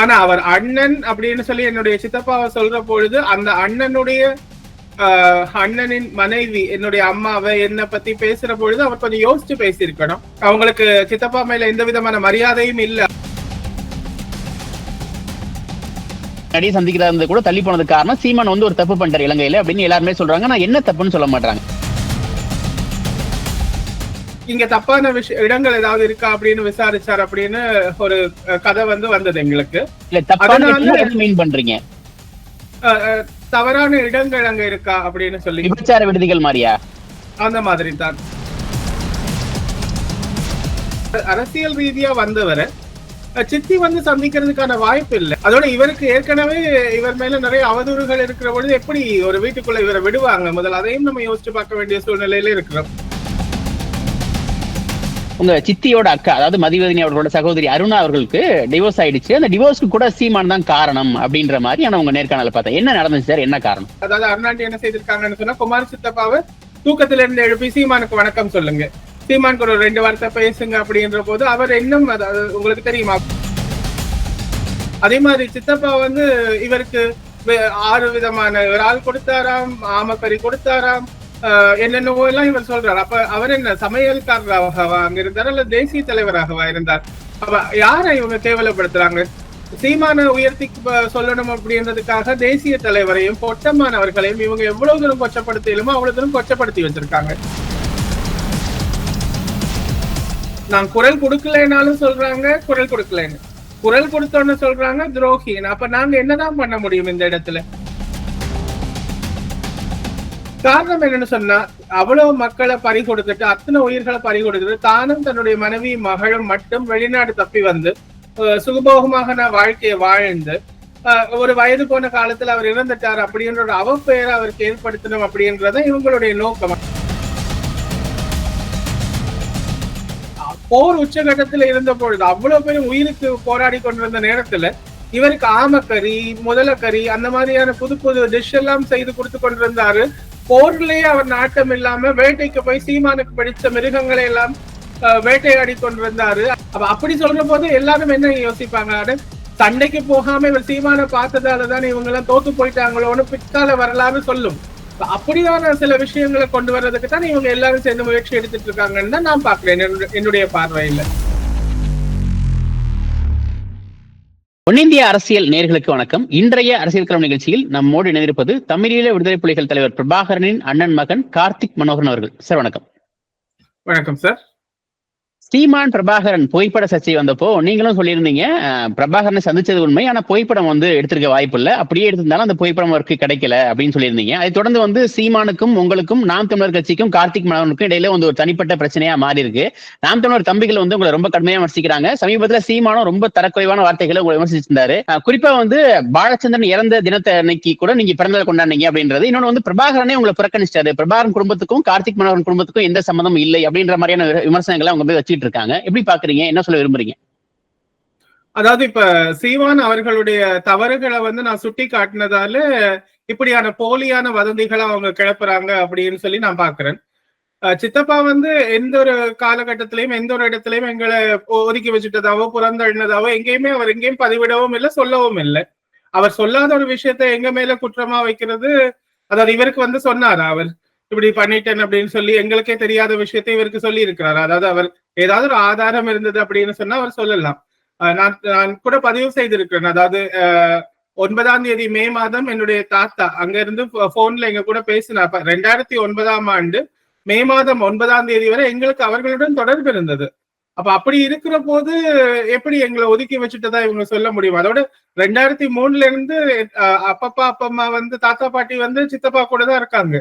ஆனா அவர் அண்ணன் அப்படின்னு சொல்லி என்னுடைய சித்தப்பாவை சொல்ற பொழுது அந்த அண்ணனின் மனைவி என்னுடைய அம்மாவை என்ன பத்தி பேசுற பொழுது அவர் கொஞ்சம் யோசிச்சு பேசியிருக்கணும். அவங்களுக்கு சித்தப்பா மேல எந்த விதமான மரியாதையும் இல்ல. சந்திக்கிறதா கூட தள்ளி போனது காரணம் சீமான் வந்து ஒரு தப்பு பண்றாரு இலங்கையில அப்படின்னு எல்லாருமே சொல்றாங்க. நான் என்ன தப்புன்னு சொல்ல மாட்டாங்க. இங்க தப்பான இடங்கள் ஏதாவது இருக்கா அப்படின்னு விசாரிச்சார் அப்படின்னு ஒரு கதை வந்தது எங்களுக்கு. மீன் பண்றீங்க தவறான இடங்கள் அங்க இருக்கா அப்படின்னு சொல்லி விபச்சார விடுதிகள் மாதிரியா? அந்த மாதிரி தான். அரசியல் ரீதியா வந்தவரை சித்தி சந்திக்கிறதுக்கான வாய்ப்பு இல்லை. அதோட இவருக்கு ஏற்கனவே இவர் மேல நிறைய அவதூறுகள் இருக்கிற பொழுது எப்படி ஒரு வீட்டுக்குள்ள இவரை விடுவாங்க? முதல்ல அதையும் நம்ம யோசிச்சு பார்க்க வேண்டிய சூழ்நிலையில இருக்கிறோம். உங்க சித்தியோட அக்கா, அதாவது மதிவதனி அவர்களோட சகோதரி அருணா அவர்களுக்கு டிவோர்ஸ் ஆயிடுச்சு. அந்த டிவோர்ஸ்க்கு கூட சீமான் தான் காரணம் அப்படின்ற மாதிரி ஆனா உங்க நேர்காணல பார்த்தேன். என்ன நடந்துச்சு சார்? என்ன காரணம்? அதாவது அருணாண்டி என்ன செய்திருக்காங்கன்னு சொன்னா, குமார் சித்தப்பாவை தூக்கத்துல இருந்து எழுப்பி சீமானுக்கு வணக்கம் சொல்லுங்க, சீமானுக்கு ஒரு 2 வார்த்தை பேசுங்க அப்படின்ற போது அவர் இன்னும் உங்களுக்கு தெரியுமா? அதே மாதிரி சித்தப்பா இவருக்கு 6 விதமான ஆள் கொடுத்தாராம், ஆமக்கறி கொடுத்தாராம், என்னென்னவோ எல்லாம் இவர் சொல்றாரு. அப்ப அவர் என்ன சமையல்காரராகவா அங்க இருந்தார் அல்ல தேசிய தலைவராகவா இருந்தார்? அப்ப யாரை இவங்க கேவலப்படுத்துறாங்க? சீமான உயர்த்தி சொல்லணும் அப்படின்றதுக்காக தேசிய தலைவரையும் பொட்டமானவர்களையும் இவங்க எவ்வளவு தூரம் கொச்சப்படுத்தலுமோ அவ்வளவு தூரம் கொச்சப்படுத்தி வச்சிருக்காங்க. நான் குரல் கொடுக்கலைனாலும் சொல்றாங்க குரல் கொடுக்கலன்னு, குரல் கொடுத்தோன்னு சொல்றாங்க துரோகின்னு. அப்ப நாங்க என்னதான் பண்ண முடியும் இந்த இடத்துல? காரணம் என்னன்னு சொன்னா, அவ்வளவு மக்களை பறி கொடுத்துட்டு, அத்தனை உயிர்களை பறி கொடுத்துட்டு, தானும் தன்னுடைய மனைவி மகளும் மட்டும் வெளிநாடு தப்பி சுகபோகமாக நான் வாழ்க்கையை வாழ்ந்து ஒரு வயது போன காலத்துல அவர் இறந்துட்டார் அப்படின்ற ஒரு அவப்பெயரை அவருக்கு ஏற்படுத்தணும் அப்படின்றத இவங்களுடைய நோக்கம். போர் உச்சகட்டத்துல இருந்த பொழுது அவ்வளவு பேரும் உயிருக்கு போராடி கொண்டிருந்த நேரத்துல இவருக்கு ஆமக்கறி, முதலக்கறி அந்த மாதிரியான புது புது டிஷ் எல்லாம் செய்து கொடுத்து கொண்டிருந்தாரு. போர்லயே அவர் நாட்டம் இல்லாம வேட்டைக்கு போய் சீமானுக்கு பிடிச்ச மிருகங்களை எல்லாம் வேட்டையாடி கொண்டிருந்தாரு. அப்படி சொல்ற போது எல்லாரும் என்ன யோசிப்பாங்க, சண்டைக்கு போகாம இவர் சீமானை பார்த்ததாலதான் இவங்க எல்லாம் தோத்து போயிட்டாங்களோன்னு பிற்கால வரலாறு சொல்லும். அப்படியான சில விஷயங்களை கொண்டு வர்றதுக்கு தான் இவங்க எல்லாரும் சேர்ந்து முயற்சி எடுத்துட்டு இருக்காங்கன்னு தான் நான் பாக்குறேன் என்னுடைய பார்வையில. ஒன்னிந்திய அரசியல் நேயர்களுக்கு வணக்கம். இன்றைய அரசியல் களம் நிகழ்ச்சியில் நம்மோடு இணைந்திருப்பது தமிழீழ விடுதலை புலிகள் தலைவர் பிரபாகரனின் அண்ணன் மகன் கார்த்திக் மனோகரன் அவர்கள். சார் வணக்கம். வணக்கம் சார். சீமான் பிரபாகரன் புகைப்பட சர்ச்சை வந்தப்போ நீங்களும் சொல்லியிருந்தீங்க பிரபாகரனை சந்திச்சது உண்மை, ஆனா புகைப்படம் எடுத்திருக்க வாய்ப்பு இல்லை, அப்படியே எடுத்திருந்தாலும் அந்த புகைப்படம் அவருக்கு கிடைக்கல அப்படின்னு சொல்லியிருந்தீங்க. அதை தொடர்ந்து சீமானுக்கும் உங்களுக்கும் நாம் தமிழர் கட்சிக்கும் கார்த்திக் மனோகரனுக்கும் இடையில ஒரு தனிப்பட்ட பிரச்சனையா மாறி இருக்கு. நாம் தமிழர் தம்பிகள் உங்களை ரொம்ப கடுமையா விமர்சிக்கிறாங்க. சமீபத்துல சீமானும் ரொம்ப தரக்குறைவான வார்த்தைகளை உங்களை விமர்சிச்சிருந்தாரு. குறிப்பா பாலச்சந்திரன் இறந்த தினத்தை அன்னைக்கு கூட நீங்க பிறந்ததை கொண்டாடுனீங்க அப்படின்றது. இன்னொன்னு பிரபாகரனே உங்களை புறக்கணிச்சிட்டாரு, பிரபாகரன் குடும்பத்துக்கும் கார்த்திக் மனோகரன் குடும்பத்துக்கும் எந்த சம்மந்தமும் இல்லை அப்படின்ற மாதிரியான விமர்சனங்களை அவங்க போய் வச்சுட்டு இருக்காங்க. எப்படி பாக்குறீங்க? என்ன சொல்ல விரும்புறீங்க? அதாவது இப்ப சீமான் அவர்களுடைய தவறுகளை நான் சுட்டி காட்டினதால இப்படியான போலியான வதந்திகளை அவங்க கிளப்புறாங்க அப்படின்னு சொல்லி நான் பாக்குறேன். சித்தப்பா எந்த ஒரு காலகட்டத்திலையும் எந்த ஒரு இடத்துலயும் எங்களை ஒதுக்கி வச்சுட்டதாவோ புறந்தழினதாவோ எங்கேயுமே அவர் எங்கேயும் பதிவிடவும் இல்லை, சொல்லவும் இல்லை. அவர் சொல்லாத ஒரு விஷயத்த எங்க மேல குற்றமா வைக்கிறது, அதாவது இவருக்கு சொன்னாரா அவர் இப்படி பண்ணிட்டேன் அப்படின்னு சொல்லி எங்களுக்கே தெரியாத விஷயத்தை இவருக்கு சொல்லி இருக்கிறாரு. அதாவது அவர் ஏதாவது ஒரு ஆதாரம் இருந்தது அப்படின்னு சொன்னா அவர் சொல்லலாம். நான் கூட பதிவு செய்திருக்கிறேன். அதாவது 9ஆம் தேதி மே மாதம் என்னுடைய தாத்தா அங்க இருந்து போன்ல எங்க கூட பேசினார். 2009ஆம் ஆண்டு மே மாதம் 9ஆம் தேதி வரை எங்களுக்கு அவர்களுடன் தொடர்பு இருந்தது. அப்ப அப்படி இருக்கிற போது எப்படி எங்களை ஒதுக்கி வச்சுட்டதா இவங்க சொல்ல முடியும்? அதோட 2003ல இருந்து அப்பப்பா அப்பம்மா தாத்தா பாட்டி சித்தப்பா கூட தான் இருக்காங்க.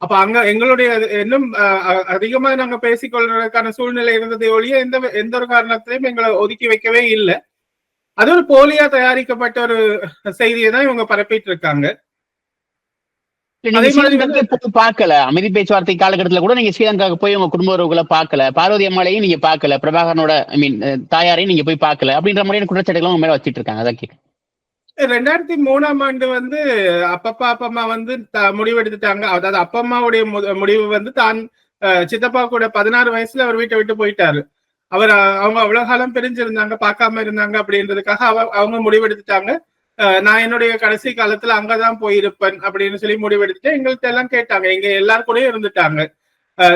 அப்ப அங்க எங்களுடைய இன்னும் அதிகமா நாங்க பேசிக்கொள்றதுக்கான சூழ்நிலை இருந்ததை ஒழிய எந்த ஒரு காரணத்திலையும் எங்களை ஒதுக்கி வைக்கவே இல்லை. அது ஒரு போலியா தயாரிக்கப்பட்ட ஒரு செய்தியை தான் இவங்க பரப்பிட்டு இருக்காங்க. பாக்கல அமைதி பேச்சுவார்த்தை காலகட்டத்துல கூட நீங்க ஸ்ரீலங்காவுக்கு போய் உங்க குடும்ப உறவுகளை பாக்கல, பார்வதி அம்மாளையும் நீங்க பாக்கல, பிரபாகரனோட தாயாரையும் நீங்க போய் பாக்கல அப்படின்ற மாதிரியான குற்றச்சாட்டுகளும் உங்க மேல வச்சிட்டு இருக்காங்க. அதான் கேட்க 2003ஆம் ஆண்டு அப்பப்பா அப்பம்மா முடிவெடுத்துட்டாங்க. அதாவது அப்பம்மாவுடைய முடிவு தான் சித்தப்பா கூட 16 வயசுல அவர் வீட்டை விட்டு போயிட்டாரு. அவங்க அவ்வளவு காலம் பிரிஞ்சிருந்தாங்க, பார்க்காம இருந்தாங்க அப்படின்றதுக்காக அவங்க முடிவெடுத்துட்டாங்க. நான் என்னுடைய கடைசி காலத்துல அங்கதான் போயிருப்பேன் அப்படின்னு சொல்லி முடிவெடுத்துட்டு எங்கள்கிட்ட எல்லாம் கேட்டாங்க. எங்க எல்லாரும் கூடயும் இருந்துட்டாங்க.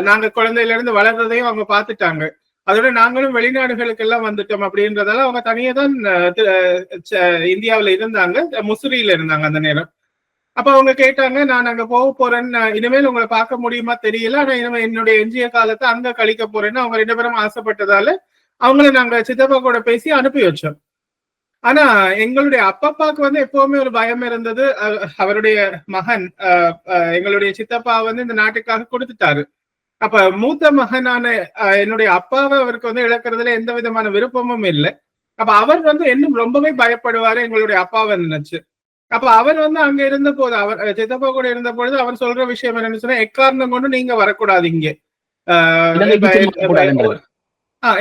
நாங்க குழந்தையில இருந்து வளர்றதையும் அவங்க பார்த்துட்டாங்க. அதோட நாங்களும் வெளிநாடுகளுக்கு எல்லாம் வந்துட்டோம் அப்படின்றதால அவங்க தனியே தான் இந்தியாவில இருந்தாங்க, முசிறியில இருந்தாங்க அந்த நேரம். அப்ப அவங்க கேட்டாங்க, நான் அங்க போக போறேன்னு, இனிமேல் உங்களை பார்க்க முடியுமா தெரியல, ஆனா இனிமே என்னுடைய எஞ்சிய காலத்தை அங்க கழிக்க போறேன்னு அவங்க 2 பேரும் ஆசைப்பட்டதால அவங்கள நாங்க சித்தப்பா கூட பேசி அனுப்பி வச்சோம். ஆனா எங்களுடைய அப்பாவுக்கு வந்து எப்பவுமே ஒரு பயம் இருந்தது. அவருடைய மகன் எங்களுடைய சித்தப்பா வந்து இந்த நாட்டுக்காக கொடுத்துட்டாரு. அப்ப மூத்த மகனான என்னுடைய அப்பாவை அவருக்கு வந்து இழக்கிறதுல எந்த விதமான விருப்பமும் இல்லை. அப்ப அவர் வந்து இன்னும் ரொம்பவே பயப்படுவாரு எங்களுடைய அப்பாவை நினைச்சு. அப்ப அவர் வந்து அங்க இருந்த போது, அவர் சித்தப்பா கூட இருந்த பொழுது அவர் சொல்ற விஷயம் என்னன்னு சொன்னா, எக்காரணம் கொண்டு நீங்க வரக்கூடாது இங்க.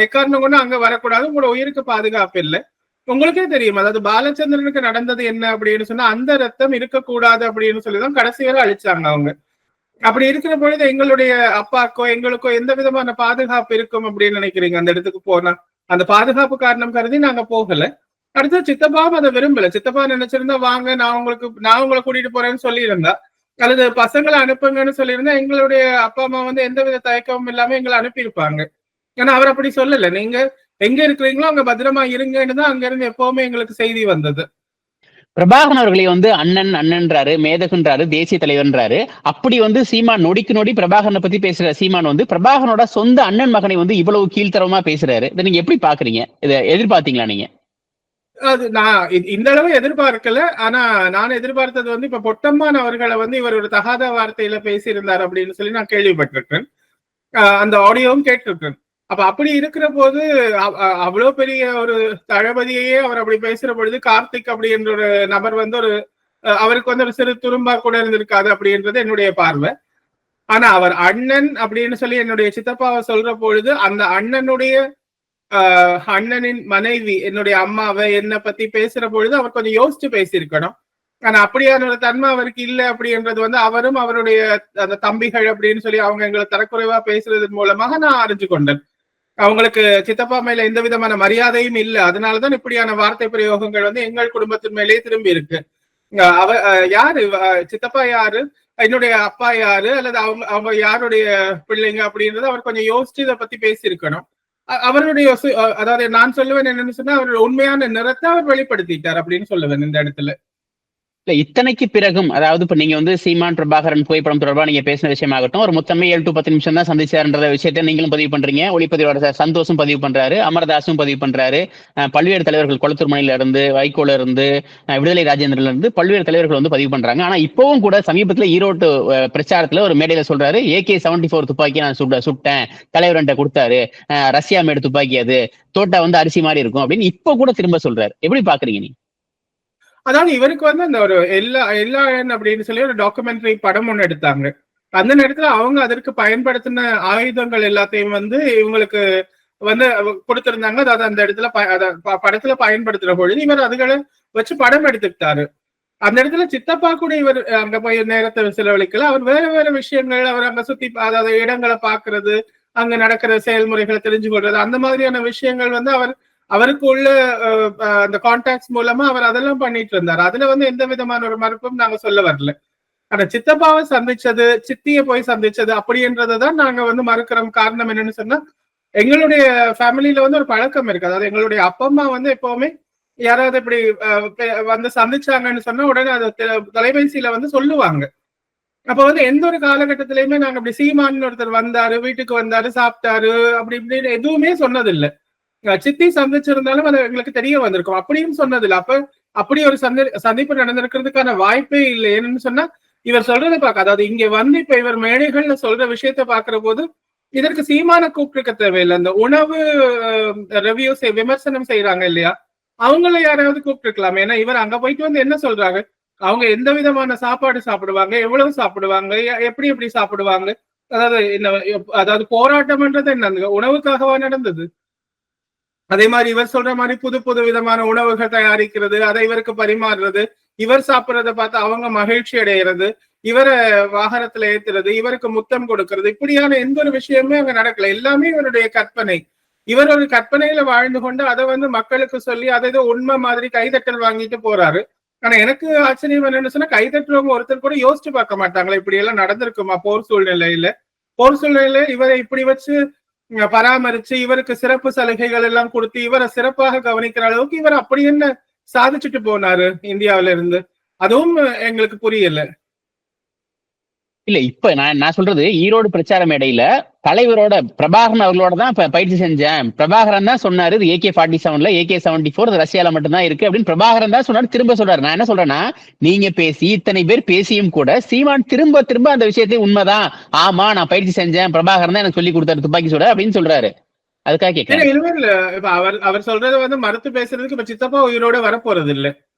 எக்காரணம் கொண்டு அங்க வரக்கூடாது, உங்களோட உயிருக்கு பாதுகாப்பு இல்லை. உங்களுக்கே தெரியும், அதாவது பாலச்சந்திரனுக்கு நடந்தது என்ன அப்படின்னு சொன்னா, அந்த ரத்தம் இருக்கக்கூடாது அப்படின்னு சொல்லிதான் கடைசி வரை அழிச்சாங்க அவங்க. அப்படி இருக்கிற பொழுது எங்களுடைய அப்பாக்கோ எங்களுக்கோ எந்த விதமான பாதுகாப்பு இருக்கும் அப்படின்னு நினைக்கிறீங்க? அந்த இடத்துக்கு போனா அந்த பாதுகாப்பு காரணம் கருதி நாங்க போகல. அடுத்து சித்தப்பாவும் அதை விரும்பல. சித்தப்பா நினைச்சிருந்தா வாங்க, நான் உங்களை கூட்டிட்டு போறேன்னு சொல்லியிருந்தா, அல்லது பசங்களை அனுப்புங்கன்னு சொல்லியிருந்தா எங்களுடைய அப்பா அம்மா வந்து எந்த வித தயக்கமும் இல்லாம எங்களை அனுப்பியிருப்பாங்க. ஏன்னா அவர் அப்படி சொல்லல. நீங்க எங்க இருக்கிறீங்களோ அங்க பத்திரமா இருங்கன்னு தான் அங்க இருந்து எப்பவுமே எங்களுக்கு செய்தி வந்தது. பிரபாகரன் அவர்களை வந்து அண்ணன்றாரு, மேதகுன்றாரு, தேசிய தலைவர்ன்றாரு. அப்படி வந்து சீமான் நொடிக்கு நொடி பிரபாகரனை பத்தி பேசுற சீமான் வந்து பிரபாகரனோட சொந்த அண்ணன் மகனை வந்து இவ்வளவு கீழ்த்தரமா பேசுறாரு. இதை நீங்க எப்படி பாக்குறீங்க? இதை எதிர்பார்த்தீங்களா நீங்க? அது நான் இந்த அளவு எதிர்பார்க்கல. ஆனா நான் எதிர்பார்த்தது வந்து இப்ப பொட்டம்மான் அவர்களை வந்து இவர் ஒரு தகாத வார்த்தையில பேசியிருந்தார் அப்படின்னு சொல்லி நான் கேள்விப்பட்டிருக்கேன். அந்த ஆடியோவும் கேட்டிருக்கேன். அப்ப அப்படி இருக்கிற போது அவ்வளவு பெரிய ஒரு தளபதியையே அவர் அப்படி பேசுற பொழுது கார்த்திக் அப்படின்ற ஒரு நபர் வந்து அவருக்கு வந்து ஒரு சிறு துரும்பா கூட இருந்திருக்காது அப்படின்றது என்னுடைய பார்வை. ஆனா அவர் அண்ணன் அப்படின்னு சொல்லி என்னுடைய சித்தப்பாவை சொல்ற பொழுது அந்த அண்ணனின் மனைவி என்னுடைய அம்மாவை என்னை பத்தி பேசுற பொழுது அவர் கொஞ்சம் யோசிச்சு பேசியிருக்கணும். ஆனா அப்படியான ஒரு தன்மை அவருக்கு இல்லை அப்படின்றது வந்து அவரும் அவருடைய அந்த தம்பிகள் அப்படின்னு சொல்லி அவங்க எங்களை தரக்குறைவா பேசுறதன் மூலமாக நான் அறிஞ்சு கொண்டேன். அவங்களுக்கு சித்தப்பா மேல எந்த விதமான மரியாதையும் இல்லை. அதனாலதான் இப்படியான வார்த்தை பிரயோகங்கள் வந்து எங்கள் குடும்பத்தின் மேலேயே திரும்பி இருக்கு. யாரு சித்தப்பா யாரு, என்னுடைய அப்பா யாரு, அல்லது அவங்க யாருடைய பிள்ளைங்க அப்படின்றத அவர் கொஞ்சம் யோசிச்சு இதை பத்தி பேசியிருக்கணும். அவருடைய அதாவது நான் சொல்லுவேன் என்னன்னு சொன்னா, அவருடைய உண்மையான நிறத்தை அவர் வெளிப்படுத்திட்டார் அப்படின்னு சொல்லுவேன் இந்த இடத்துல. இல்ல இத்தனைக்கு பிறகும், அதாவது இப்ப நீங்க வந்து சீமான் பிரபாகரன் புகைப்படம் தொடர்பா நீங்க பேசின விஷயமாகட்டும், ஒரு மொத்தமே 7 to 10 நிமிஷம் தான் சந்திச்சாருன்ற விஷயத்த நீங்களும் பதிவு பண்றீங்க. ஒளிப்பதிவாளர் சந்தோஷம் பதிவு பண்றாரு, அமர்தாசும் பதிவு பண்றாரு, பல்வேறு தலைவர்கள் கொளத்தூர் மணில இருந்து, வைகோல இருந்து, விடுதலை ராஜேந்திரன்ல இருந்து பல்வேறு தலைவர்கள் வந்து பதிவு பண்றாங்க. ஆனா இப்பவும் கூட சமீபத்துல ஈரோட்டு பிரச்சாரத்துல ஒரு மேடையில சொல்றாரு, AK-74 துப்பாக்கி நான் சுட்டேன், தலைவர் கொடுத்தாரு, ரஷ்யா மேடு துப்பாக்கி, அது தோட்டா வந்து அரிசி மாதிரி இருக்கும் அப்படின்னு இப்ப கூட திரும்ப சொல்றாரு. எப்படி பாக்குறீங்க நீங்க? அதாவது இவருக்கு வந்து அந்த ஒரு எல்லா அப்படின்னு சொல்லி ஒரு டாக்குமெண்ட்ரி படம் ஒண்ணு எடுத்தாங்க. அந்த நேரத்துல அவங்க அதற்கு பயன்படுத்தின ஆயுதங்கள் எல்லாத்தையும் வந்து இவங்களுக்கு வந்து கொடுத்திருந்தாங்க. அதாவது அந்த இடத்துல படத்துல பயன்படுத்துற பொழுது இவர் அதுகளை வச்சு படம் எடுத்துக்கிட்டாரு. அந்த இடத்துல சித்தப்பா கூட இவர் அங்க போய் நேரத்தை செலவழிக்கல. அவர் வேற வேற விஷயங்கள், அவர் அங்க சுத்தி அதாவது இடங்களை பாக்குறது, அங்க நடக்கிற செயல்முறைகளை தெரிஞ்சு கொள்றது, அந்த மாதிரியான விஷயங்கள் வந்து அவருக்கு உள்ள அந்த கான்டாக்ட்ஸ் மூலமா அவர் அதெல்லாம் பண்ணிட்டு இருந்தார். அதுல வந்து எந்த விதமான ஒரு மறுப்பும் நாங்க சொல்ல வரல. ஆனா சித்தப்பாவை சந்திச்சது, சித்திய போய் சந்திச்சது அப்படின்றதான் நாங்க வந்து மறுக்கிறோம். காரணம் என்னன்னு சொன்னா, எங்களுடைய ஃபேமிலியில வந்து ஒரு பழக்கம் இருக்கு. அதாவது எங்களுடைய அப்பா அம்மா வந்து எப்பவுமே யாராவது இப்படி வந்து சந்திச்சாங்கன்னு சொன்னா உடனே அதை தொலைபேசியில வந்து சொல்லுவாங்க. அப்ப வந்து எந்த ஒரு காலகட்டத்திலயுமே நாங்க அப்படி சீமான்னு ஒருத்தர் வந்தாரு, வீட்டுக்கு வந்தாரு, சாப்பிட்டாரு அப்படி இப்படின்னு எதுவுமே சொன்னதில்லை. சித்தி சந்திச்சிருந்தாலும் அது எங்களுக்கு தெரிய வந்திருக்கும். அப்படியும் சொன்னதில்லை. அப்படி ஒரு சந்திப்பு நடந்திருக்கிறதுக்கான வாய்ப்பே இல்லை. என்னன்னு சொன்னா, இவர் சொல்றதை பார்க்க, அதாவது இங்க வந்து இப்ப இவர் மேடைகள்ல சொல்ற விஷயத்த பாக்குற போது இதற்கு சீமான கூப்பிட்டுருக்க தேவையில்லை. அந்த உணவு ரிவ்யூஸ் விமர்சனம் செய்யறாங்க இல்லையா, அவங்கள யாராவது கூப்பிட்டுருக்கலாம். ஏன்னா இவர் அங்க போயிட்டு வந்து என்ன சொல்றாங்க, அவங்க எந்த விதமான சாப்பாடு சாப்பிடுவாங்க, எவ்வளவு சாப்பிடுவாங்க, எப்படி சாப்பிடுவாங்க, அதாவது போராட்டம்ன்றது என்ன, உணவுக்காகவா நடந்தது? அதே மாதிரி இவர் சொல்ற மாதிரி புது புது விதமான உணவுகள் தயாரிக்கிறது, அதை இவருக்கு பரிமாறுறது, இவர் சாப்பிட்றத பார்த்து அவங்க மகிழ்ச்சி அடைகிறது, இவரை வாகனத்துல ஏத்துறது, இவருக்கு முத்தம் கொடுக்கிறது, இப்படியான எந்த ஒரு விஷயமே அங்க நடக்கல. எல்லாமே இவருடைய கற்பனை. இவர் ஒரு கற்பனையில வாழ்ந்து கொண்டு அதை வந்து மக்களுக்கு சொல்லி அதை ஏதோ உண்மை மாதிரி கைதட்டல் வாங்கிட்டு போறாரு. ஆனா எனக்கு ஆச்சரியம் என்னன்னு சொன்னா, கைதட்டுறவங்க ஒருத்தர் கூட யோசிச்சு பார்க்க மாட்டாங்களா இப்படி எல்லாம் நடந்திருக்குமா போர் சூழ்நிலையில. போர் சூழ்நிலையில இவரை இப்படி வச்சு பராமரிச்சு இவருக்கு சிறப்பு சலுகைகள் எல்லாம் கொடுத்து இவரை சிறப்பாக கவனிக்கிற அளவுக்கு இவர் அப்படி என்ன சாதிச்சுட்டு போனாரு இந்தியாவில இருந்து, அதுவும் எங்களுக்கு புரியல. இல்ல இப்ப நான் சொல்றது ஈரோடு பிரச்சார மேடையில தலைவரோட பிரபாகரன் அவர்களோட தான் பயிற்சி செஞ்சேன். பிரபாகரன் தான் சொன்னாரு இது AK-47 AK-74 ரஷ்யால மட்டும்தான் இருக்கு அப்படின்னு பிரபாகரன் தான் சொன்னாரு. திரும்ப சொல்றாரு. நான் என்ன சொல்றேன்னா, நீங்க பேசி இத்தனை பேர் பேசியும் கூட சீமான் திரும்ப திரும்ப அந்த விஷயத்தையும் உண்மைதான், ஆமா நான் பயிற்சி செஞ்சேன், பிரபாகரன் தான் எனக்கு சொல்லி கொடுத்தாரு துப்பாக்கி சுட அப்படின்னு சொல்றாரு. அதுக்காக கேட்கிறேன். இல்ல இப்ப அவர் சொல்றதை வந்து மறுத்து பேசுறதுக்கு இப்ப சித்தப்பா உயிரோட வரப்போறது இல்ல.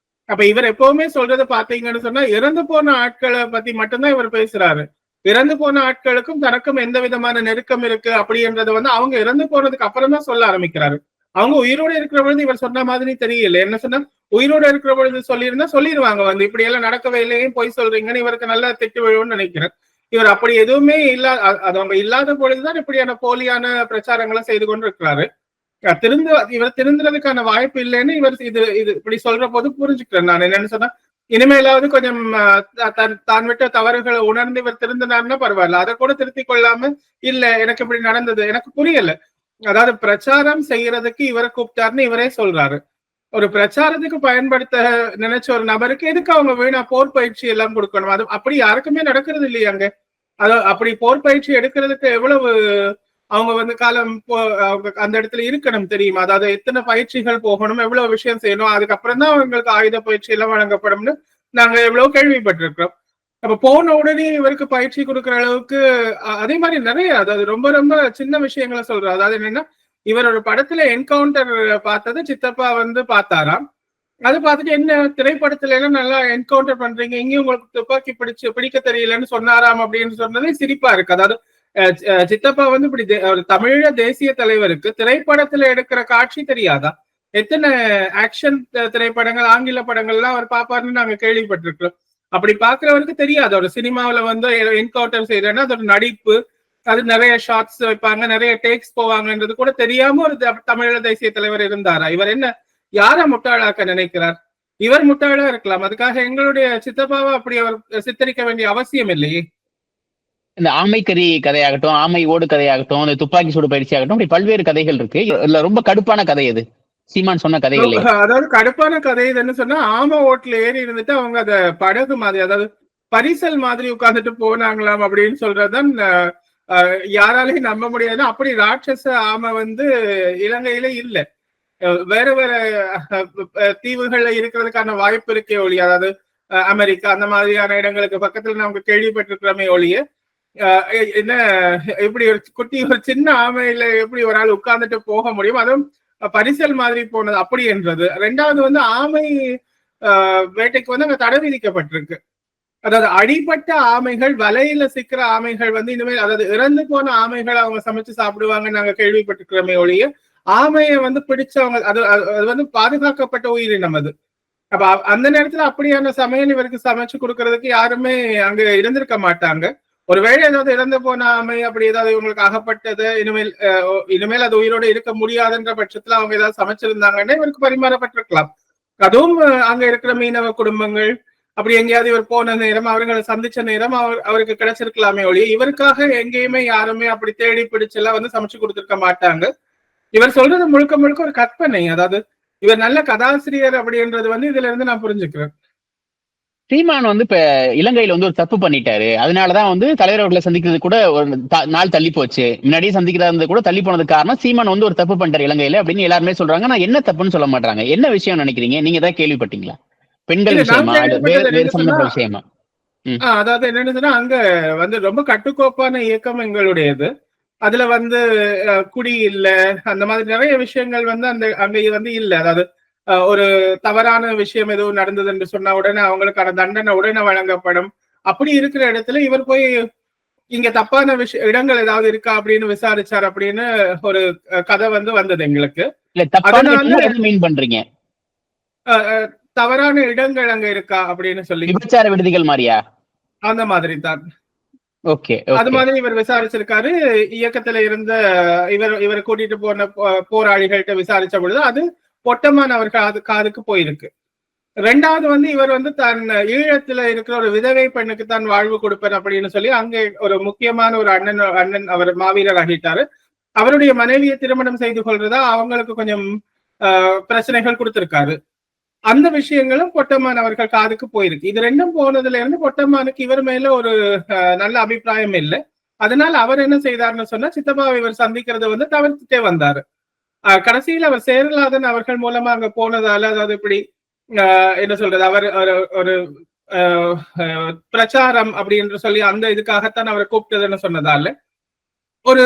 அப்ப இவர் எப்பவுமே சொல்றதை பாத்தீங்கன்னு சொன்னா, இறந்து போன ஆட்களை பத்தி மட்டும்தான் இவர் பேசுறாரு. இறந்து போன ஆட்களுக்கும் தனக்கும் எந்த விதமான நெருக்கம் இருக்கு அப்படின்றத வந்து அவங்க இறந்து போனதுக்கு அப்புறம் தான் சொல்ல ஆரம்பிக்கிறாரு. அவங்க உயிரோட இருக்கிற பொழுது இவர் சொன்ன மாதிரி தெரியல. என்ன சொன்னா, உயிரோட இருக்கிற பொழுது சொல்லியிருந்தா சொல்லிடுவாங்க வந்து இப்படி எல்லாம் நடக்கவே இல்லையும் போய் சொல்றீங்கன்னு இவருக்கு நல்லா திட்டு விழுன்னு நினைக்கிறேன். இவர் அப்படி எதுவுமே அது அவங்க இல்லாத பொழுதுதான் இப்படியான போலியான பிரச்சாரங்களை செய்து கொண்டு இருக்கிறாரு. இவர் திருந்துறதுக்கான வாய்ப்பு இல்லைன்னு இவர் இது இப்படி சொல்ற போது புரிஞ்சுக்கிறேன். நான் என்னன்னு சொன்னா, இனிமேலாவது கொஞ்சம் தான் விட்ட தவறுகளை உணர்ந்து இவர் திருந்தினார்னா பரவாயில்ல. அதை கூட திருத்திக் கொள்ளாம இல்ல எனக்கு இப்படி நடந்தது எனக்கு புரியல. அதாவது பிரச்சாரம் செய்யறதுக்கு இவரை கூப்பிட்டாருன்னு இவரே சொல்றாரு. ஒரு பிரச்சாரத்துக்கு பயன்படுத்த நினைச்ச ஒரு நபருக்கு எதுக்கு அவங்க வீணா போர் பயிற்சி எல்லாம் கொடுக்கணும்? அது அப்படி யாருக்குமே நடக்கிறது இல்லையாங்க. அப்படி போர் பயிற்சி எடுக்கிறதுக்கு எவ்வளவு அவங்க வந்து காலம் அவங்க அந்த இடத்துல இருக்கணும் தெரியுமா? அதாவது எத்தனை பயிற்சிகள் போகணும், எவ்வளவு விஷயம் செய்யணும், அதுக்கப்புறம் தான் அவங்களுக்கு ஆயுத பயிற்சி எல்லாம் வழங்கப்படும்னு நாங்க எவ்வளவு கேள்விப்பட்டிருக்கிறோம். அப்ப போன உடனே இவருக்கு பயிற்சி கொடுக்குற அளவுக்கு அதே மாதிரி நிறைய அதாவது ரொம்ப ரொம்ப சின்ன விஷயங்களை சொல்றாரு. அதாவது என்னன்னா, இவர் ஒரு படத்துல என்கவுண்டர் பார்த்தது சித்தப்பா வந்து பார்த்தாராம். அது பார்த்துட்டு என்ன திரைப்படத்துல எல்லாம் நல்லா என்கவுண்டர் பண்றீங்க, இங்கேயும் உங்களுக்கு துப்பாக்கி பிடிக்க தெரியலன்னு சொன்னாராம் அப்படின்னு சொன்னதே சிரிப்பா இருக்கு. அதாவது சித்தப்பா வந்து இப்படி ஒரு தமிழ தேசிய தலைவருக்கு திரைப்படத்துல எடுக்கிற காட்சி தெரியாதா? எத்தனை ஆக்ஷன் திரைப்படங்கள் ஆங்கில படங்கள்லாம் அவர் பாப்பாருன்னு நாங்க கேள்விப்பட்டிருக்கிறோம். அப்படி பாக்குறவருக்கு தெரியாது ஒரு சினிமாவில வந்து என்கவுண்டர் செய்யறேன்னா அதோட நடிப்பு, அது நிறைய ஷார்ட்ஸ் வைப்பாங்க, நிறைய டேக்ஸ் போவாங்கன்றது கூட தெரியாம ஒரு தமிழ தேசிய தலைவர் இருந்தாரா? இவர் என்ன யார முட்டாளாக்க நினைக்கிறார்? இவர் முட்டாளா இருக்கலாம், அதுக்காக எங்களுடைய சித்தப்பாவை அப்படி அவர் சித்தரிக்க வேண்டிய அவசியம் இல்லையே. இந்த ஆமைக்கறி கதையாகட்டும், ஆமை ஓடு கதையாகட்டும், இந்த துப்பாக்கி சூடு பயிற்சி ஆகட்டும், இப்படி பல்வேறு கதைகள் இருக்கு. இல்ல ரொம்ப கடுப்பான கதை எது சீமான் சொன்ன கதைகள்? அதாவது கடுப்பான கதை எதுன்னு சொன்னா, ஆமை ஓட்டுல ஏறி இருந்துட்டு அவங்க அத படகு மாதிரி அதாவது பரிசல் மாதிரி உட்கார்ந்துட்டு போனாங்களாம் அப்படின்னு சொல்றதுதான் யாராலையும் நம்ப முடியாது. அப்படி ராட்சச ஆமை வந்து இலங்கையில இல்ல, வேற வேற தீவுகள்ல இருக்கிறதுக்கான வாய்ப்பு இருக்கே ஒழிய, அதாவது அமெரிக்கா அந்த மாதிரியான இடங்களுக்கு பக்கத்துல நமக்கு கேள்விப்பட்டிருக்கிறோமே ஒழிய, என்ன எப்படி ஒரு சின்ன ஆமையில எப்படி ஒரு ஆள் உட்கார்ந்துட்டு போக முடியும்? அதுவும் பரிசல் மாதிரி போனது அப்படி என்றது. ரெண்டாவது வந்து ஆமை வேட்டைக்கு வந்து அங்க தடை விதிக்கப்பட்டிருக்கு. அதாவது அடிபட்ட ஆமைகள், வலையில சிக்கிற ஆமைகள் வந்து இனிமேல் அதாவது இறந்து போன ஆமைகள் அவங்க சமைச்சு சாப்பிடுவாங்கன்னு நாங்க கேள்விப்பட்டிருக்கிறோமே ஒழிய, ஆமையை வந்து பிடிச்சவங்க அது வந்து பாதுகாக்கப்பட்ட உயிரினம் அது. அப்ப அந்த நேரத்துல அப்படியான சமையல் இவருக்கு சமைச்சு கொடுக்கறதுக்கு யாருமே அங்க இருந்திருக்க மாட்டாங்க. ஒருவேளை ஏதாவது இறந்து போன ஆமை அப்படி ஏதாவது இவங்களுக்கு அகப்பட்டது இனிமேல் அது உயிரோடு இருக்க முடியாதுன்ற பட்சத்துல அவங்க ஏதாவது சமைச்சிருந்தாங்கன்னா இவருக்கு பரிமாறப்பட்டிருக்கலாம். அதுவும் அங்க இருக்கிற மீனவ குடும்பங்கள் அப்படி எங்கேயாவது இவர் போன நேரம் அவர்களை சந்திச்ச நேரம் அவருக்கு கிடைச்சிருக்கலாமே ஒழிய, இவருக்காக எங்கேயுமே யாருமே அப்படி தேடி பிடிச்சு எல்லாம் வந்து சமைச்சு கொடுத்துருக்க மாட்டாங்க. இவர் சொல்றது முழுக்க முழுக்க ஒரு கற்பனை. அதாவது இவர் நல்ல கதாசிரியர் அப்படின்றது வந்து இதுல இருந்து நான் புரிஞ்சுக்கிறேன். சீமான் வந்து இப்ப இலங்கையில வந்து ஒரு தப்பு பண்ணிட்டாரு, அதனாலதான் வந்து தலைவர் அவர்களை சந்திக்கிறது கூட ஒரு நாள் தள்ளி போச்சு. முன்னாடியே சந்திக்கிறதா கூட தள்ளி போனதுக்கு காரணம் சீமான் வந்து ஒரு தப்பு பண்ணிட்டாரு இலங்கையில அப்படின்னு எல்லாருமே சொல்றாங்க. நான் என்ன தப்புன்னு சொல்ல மாட்டாங்க. என்ன விஷயம் நினைக்கிறீங்க? நீங்க ஏதாவது கேள்விப்பட்டீங்களா? பெண்கள் விஷயமா, வேறு சம்பந்தப்பட்ட விஷயமா? அதாவது என்னன்னு சொன்னா, அங்க வந்து ரொம்ப கட்டுக்கோப்பான இயக்கம் எங்களுடையது. அதுல வந்து குடி இல்ல, அந்த மாதிரி நிறைய விஷயங்கள் வந்து அங்க வந்து இல்ல. அதாவது ஒரு தவறான விஷயம் எதுவும் நடந்தது என்று சொன்னா உடனே அவங்களுக்கான தண்டனை உடனே வழங்கப்படும். அப்படி இருக்கிற இடத்துல இவர் போய் இங்க தப்பான இடங்கள் ஏதாவது இருக்கா அப்படின்னு விசாரிச்சார் அப்படின்னு ஒரு கதை வந்து வந்தது எங்களுக்கு. மீன் பண்றீங்க தவறான இடங்கள் அங்க இருக்கா அப்படின்னு சொல்லி, விபச்சார விடுதிகள் மாதிரியா? அந்த மாதிரி தான். ஓகே, அது ஓகே. மாதிரி இவர் விசாரிச்சிருக்காரு. இயக்கத்துல இருந்த இவரை கூட்டிட்டு போன போராளிகள்கிட்ட விசாரிச்ச பொழுது அது பொட்டமான் அவர் காதுக்கு போயிருக்கு. ரெண்டாவது வந்து இவர் வந்து தன் ஈழத்துல இருக்கிற ஒரு விதவை பெண்ணுக்கு தான் வாழ்வு கொடுப்பேன் அப்படின்னு சொல்லி அங்கே ஒரு முக்கியமான ஒரு அண்ணன் அவர் மாவீரர் ஆகிட்டாரு. அவருடைய மனைவியை திருமணம் செய்து கொள்றதா அவங்களுக்கு கொஞ்சம் பிரச்சனைகள் கொடுத்திருக்காரு. அந்த விஷயங்களும் பொட்டம்மான் அவர்கள் காதுக்கு போயிருக்கு. இது ரெண்டும் போனதுல இருந்து பொட்டம்மானுக்கு இவர் மேல ஒரு நல்ல அபிப்பிராயம் இல்லை. அதனால அவர் என்ன செய்தார்னு சொன்னா சித்தப்பாவை இவர் சந்திக்கிறத வந்து தவிர்த்துட்டே வந்தாரு. கடைசியில் அவர் சேரலாதன் அவர்கள் மூலமா அங்க போனதால, அதாவது இப்படி என்ன சொல்றது, அவர் ஒரு பிரச்சாரம் அப்படின்னு சொல்லி அந்த இதுக்காகத்தான் அவரை கூப்பிட்டதுன்னு சொன்னதால ஒரு